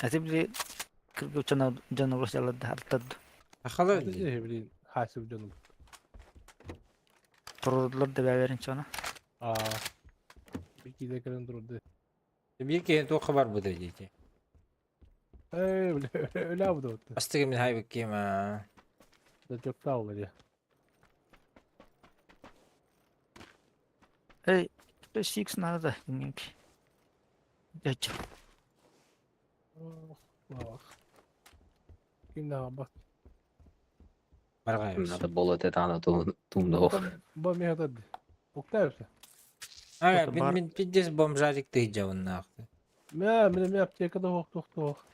Hadi bir 43 canavar jaladı hartadı. Ахала. Hadi bileyim. Hasip canım. Turuldular da verin sonra. Aa. Bir kide kırın durdu. Bir kere to haber bu dedi. Öyle bu da oldu. Astık min hay bakayım ha. Da çok sağ ol ya. Hey, 6 nerede? Bilmiyorum ki. Geç. Bak. Şimdi bak. Margayız. Надо было это надо тумдов. Bu mehter. Oktay mısın? Ага, Бар- min piddes bomжарик ты javın naktı. Benim yapacak kadar hok.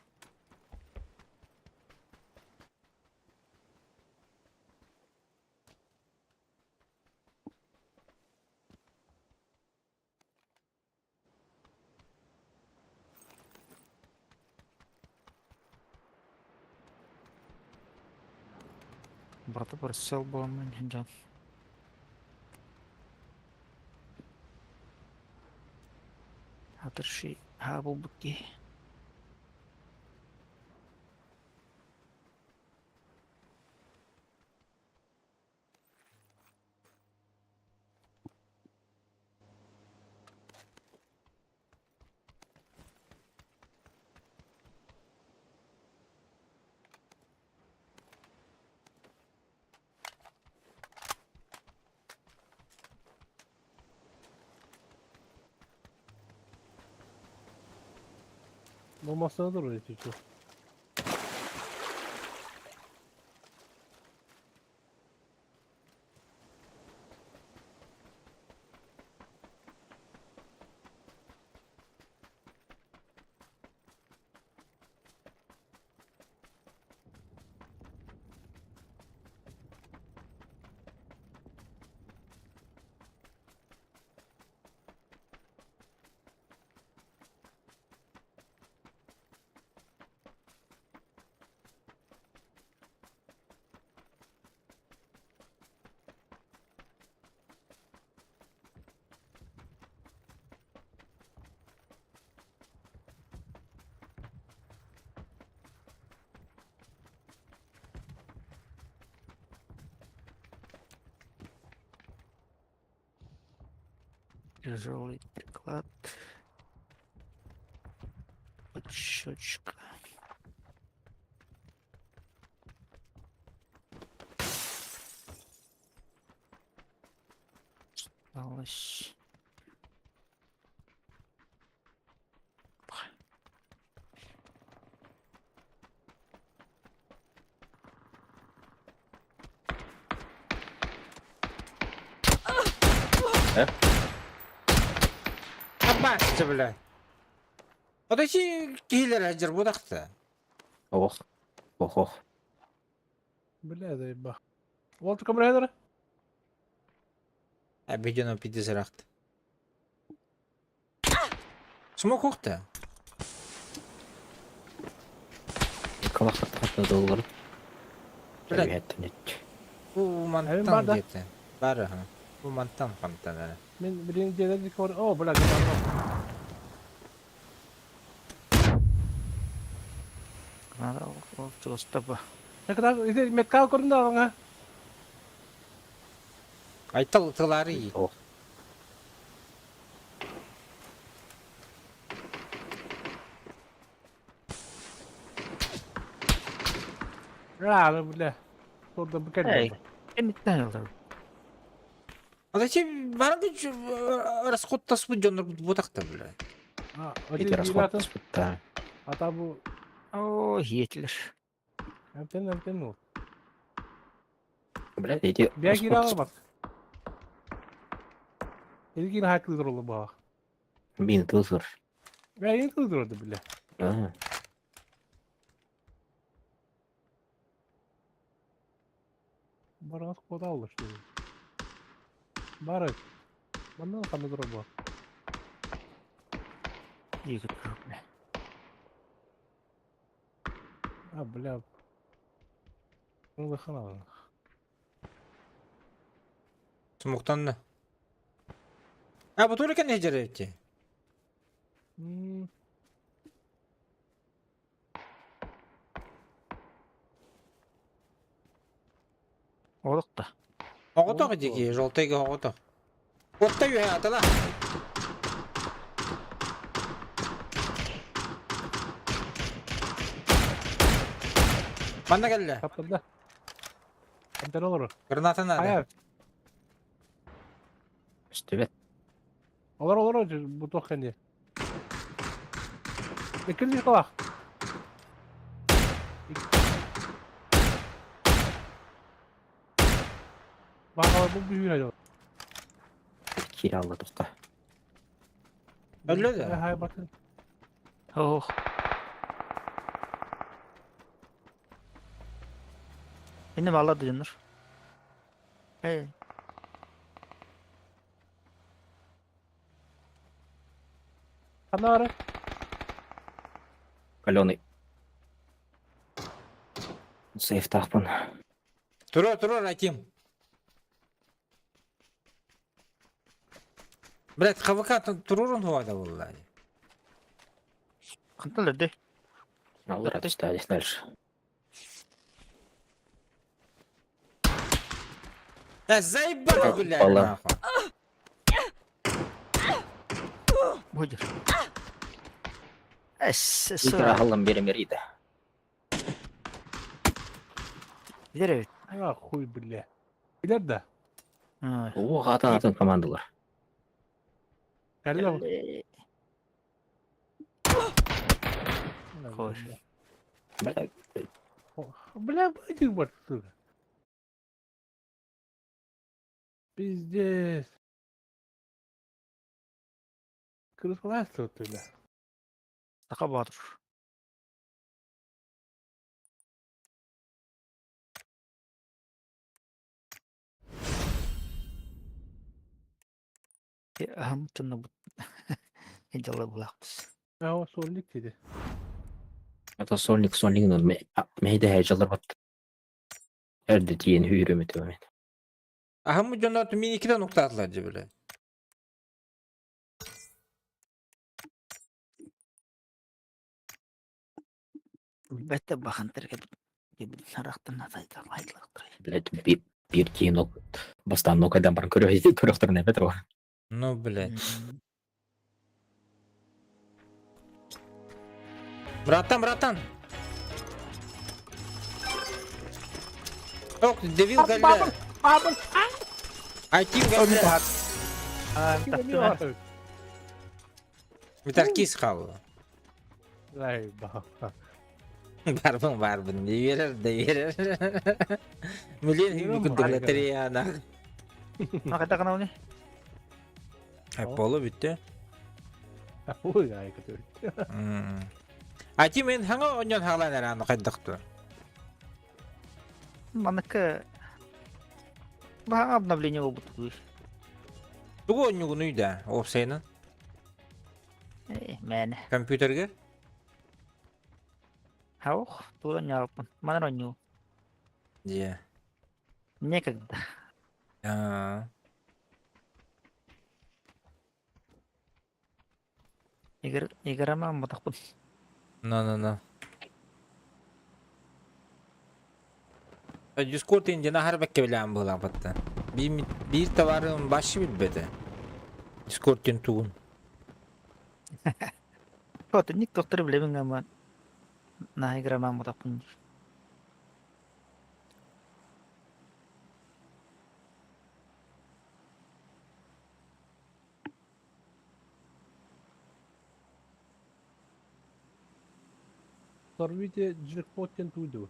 Burada bir sel bulunmayın can. Hatır şey. Ha bulduk ki. Bu masada duruyor çocuk. Тяжелый приклад. Подщечка. Осталось. Аббасчы, блядь. Ота чи кийлер ажыр будакта. Ох. Ох, ох. Бля, заебах. Вот камера. Видеоны пидезеракт. Смок ухта. Калахат хатта доллар. Блядь. Evet, net. Bu Evin mantan barda. geti. Barı ha. Bu mantan pantana. Ben birinci yerden orada. Oh bля, kamera. Надо просто Ne kadar ise metka korunda bana. Aytal tılları iyi. Oh. Ya bля. Orada bir kere. Hey. Emitten yıldır. Oda chi barı güç raskottas bu jonur budakta bile. Ha, Эти öyle расход bir спыта. Hatta bu О, yetilir. Emten o. Блядь, эти Bir geri расход al bak. İlgin haklıdır oğlum bak. Bin тылсыр. Ben yeni kıldır orada bile. А, Baras koda olur şimdi. Barak. Bana kanıdır o bu. Екі трупный. Ha bля. Bunu da kanal. Smoktan da. Ha bu turu ne ecere etti? Олық та. Оғытық деге, жолтайға оғытық. Отта үй атала. Bana geldi. Kapıda. Emten olur. Granatın nerede? Hayır. Üstüvet. Olur bu tokken diye. İkinci kalak. Bakalım bu büyüğüne yok. Kiraladık da. Öyle de. Hayır bakın. Oh. Beni bağladı Canur. Hey. Kanarı. Каленый. Сейф тахпын. Тұру, Раким. Блядь, ХВК тұрурын хуада vallahi. Қанталарды. Аллар отстались дальше. Ya заебал, блядь, Вала. нахуй. Будер. Эс, Икра халам беремерийді. Дерево. Ya huy bile. Bilir de. Ha. О, атын командалар. Geldi mi? Hoş. Блядь, Bile bıcık battı. Pizdes. Kırık var sırtıyla. Тақа батыр. Ahmet'in bu. Hediyalar bulaqtız. Ya o solik dedi. это сольник мейде heyecanlar battı. Her dediğin hüyürümü devam et. Aham bu jonlar min 2'de nokta atılacı böyle. Бәтті бақантырға нарақтың атайды айтылықтыр. Блядь, bir keyin ok bastan nokaydan barın körüktürün evet var. Ну, блядь. Братан! Ок, девил галля. Айтим галля. Kim var? Витаркис хавы. Lay bak. Барбын, деверер. Милен Yürü күндүк mü? лотереяна. Makita ka na uni. Полу битти. Ой, ай kötü. Айтим мен хаңа оньон хаалан аны кайдыкту. Манaka. Baka обновление обут. Тугу оньюгунуйда, опсайнын. Мен. Компьютерге. Хаух. Тула няпан. Манраню. Де. Некогда. Играма мутахпын. No. Discord ince nahar bekke bilen bulan patta. Bir tavarın başı bilbedi. Discord'un tuğun. Вот, ник доктор билебин гама. На играма мутахпын. Sorvite jackpot'ten tuydu.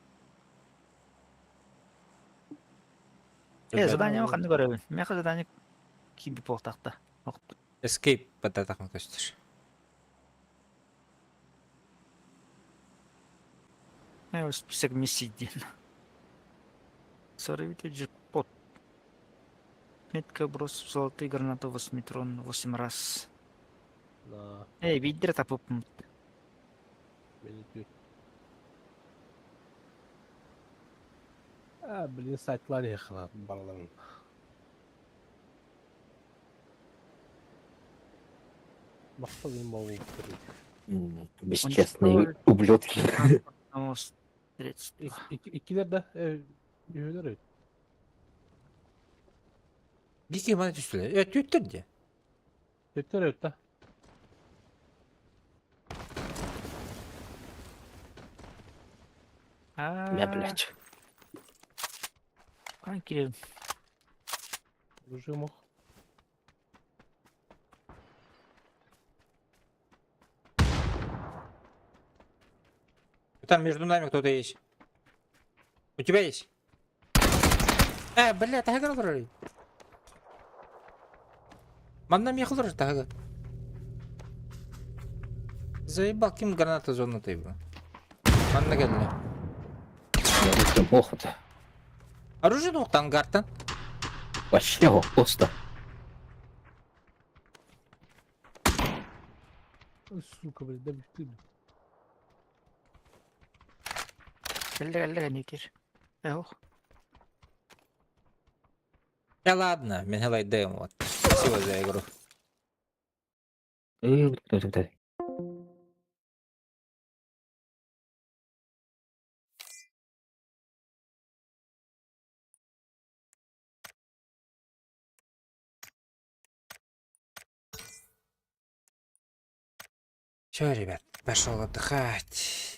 Задание қандай көрөбүн. Мен задание киби поқтакта. Escape patta takma göster. Мен список миссий дейін. Сорвите джекпот. Метка брос в золотые гранаты 8 трон 8 раз. Na, Виддер тапыппын. beni tüy. Bilin saytlar yakılar balaların. Baksana benim bavul tutuyor. Бесчестные ублюдки. Средств. İkiler de üyeler öyle. Bir kim bana düştüler. Evet yuttur diye. Ötler öyle. Бля, блядь. Kanki Режимах. Там между нами кто-то есть. У тебя есть? Бля, тага калдыр. Маннам ехал тага. Заебал, ким граната зона ты его. Манна geldi. Я плохо-то. Оружие ну тангартан. Вообще пусто. Сука, блядь, да ты. Geldi никер. Ох. Ладно, мен хелай дэм вот. Спасибо за игру. Кто-то. Все, ребят, пошел отдыхать.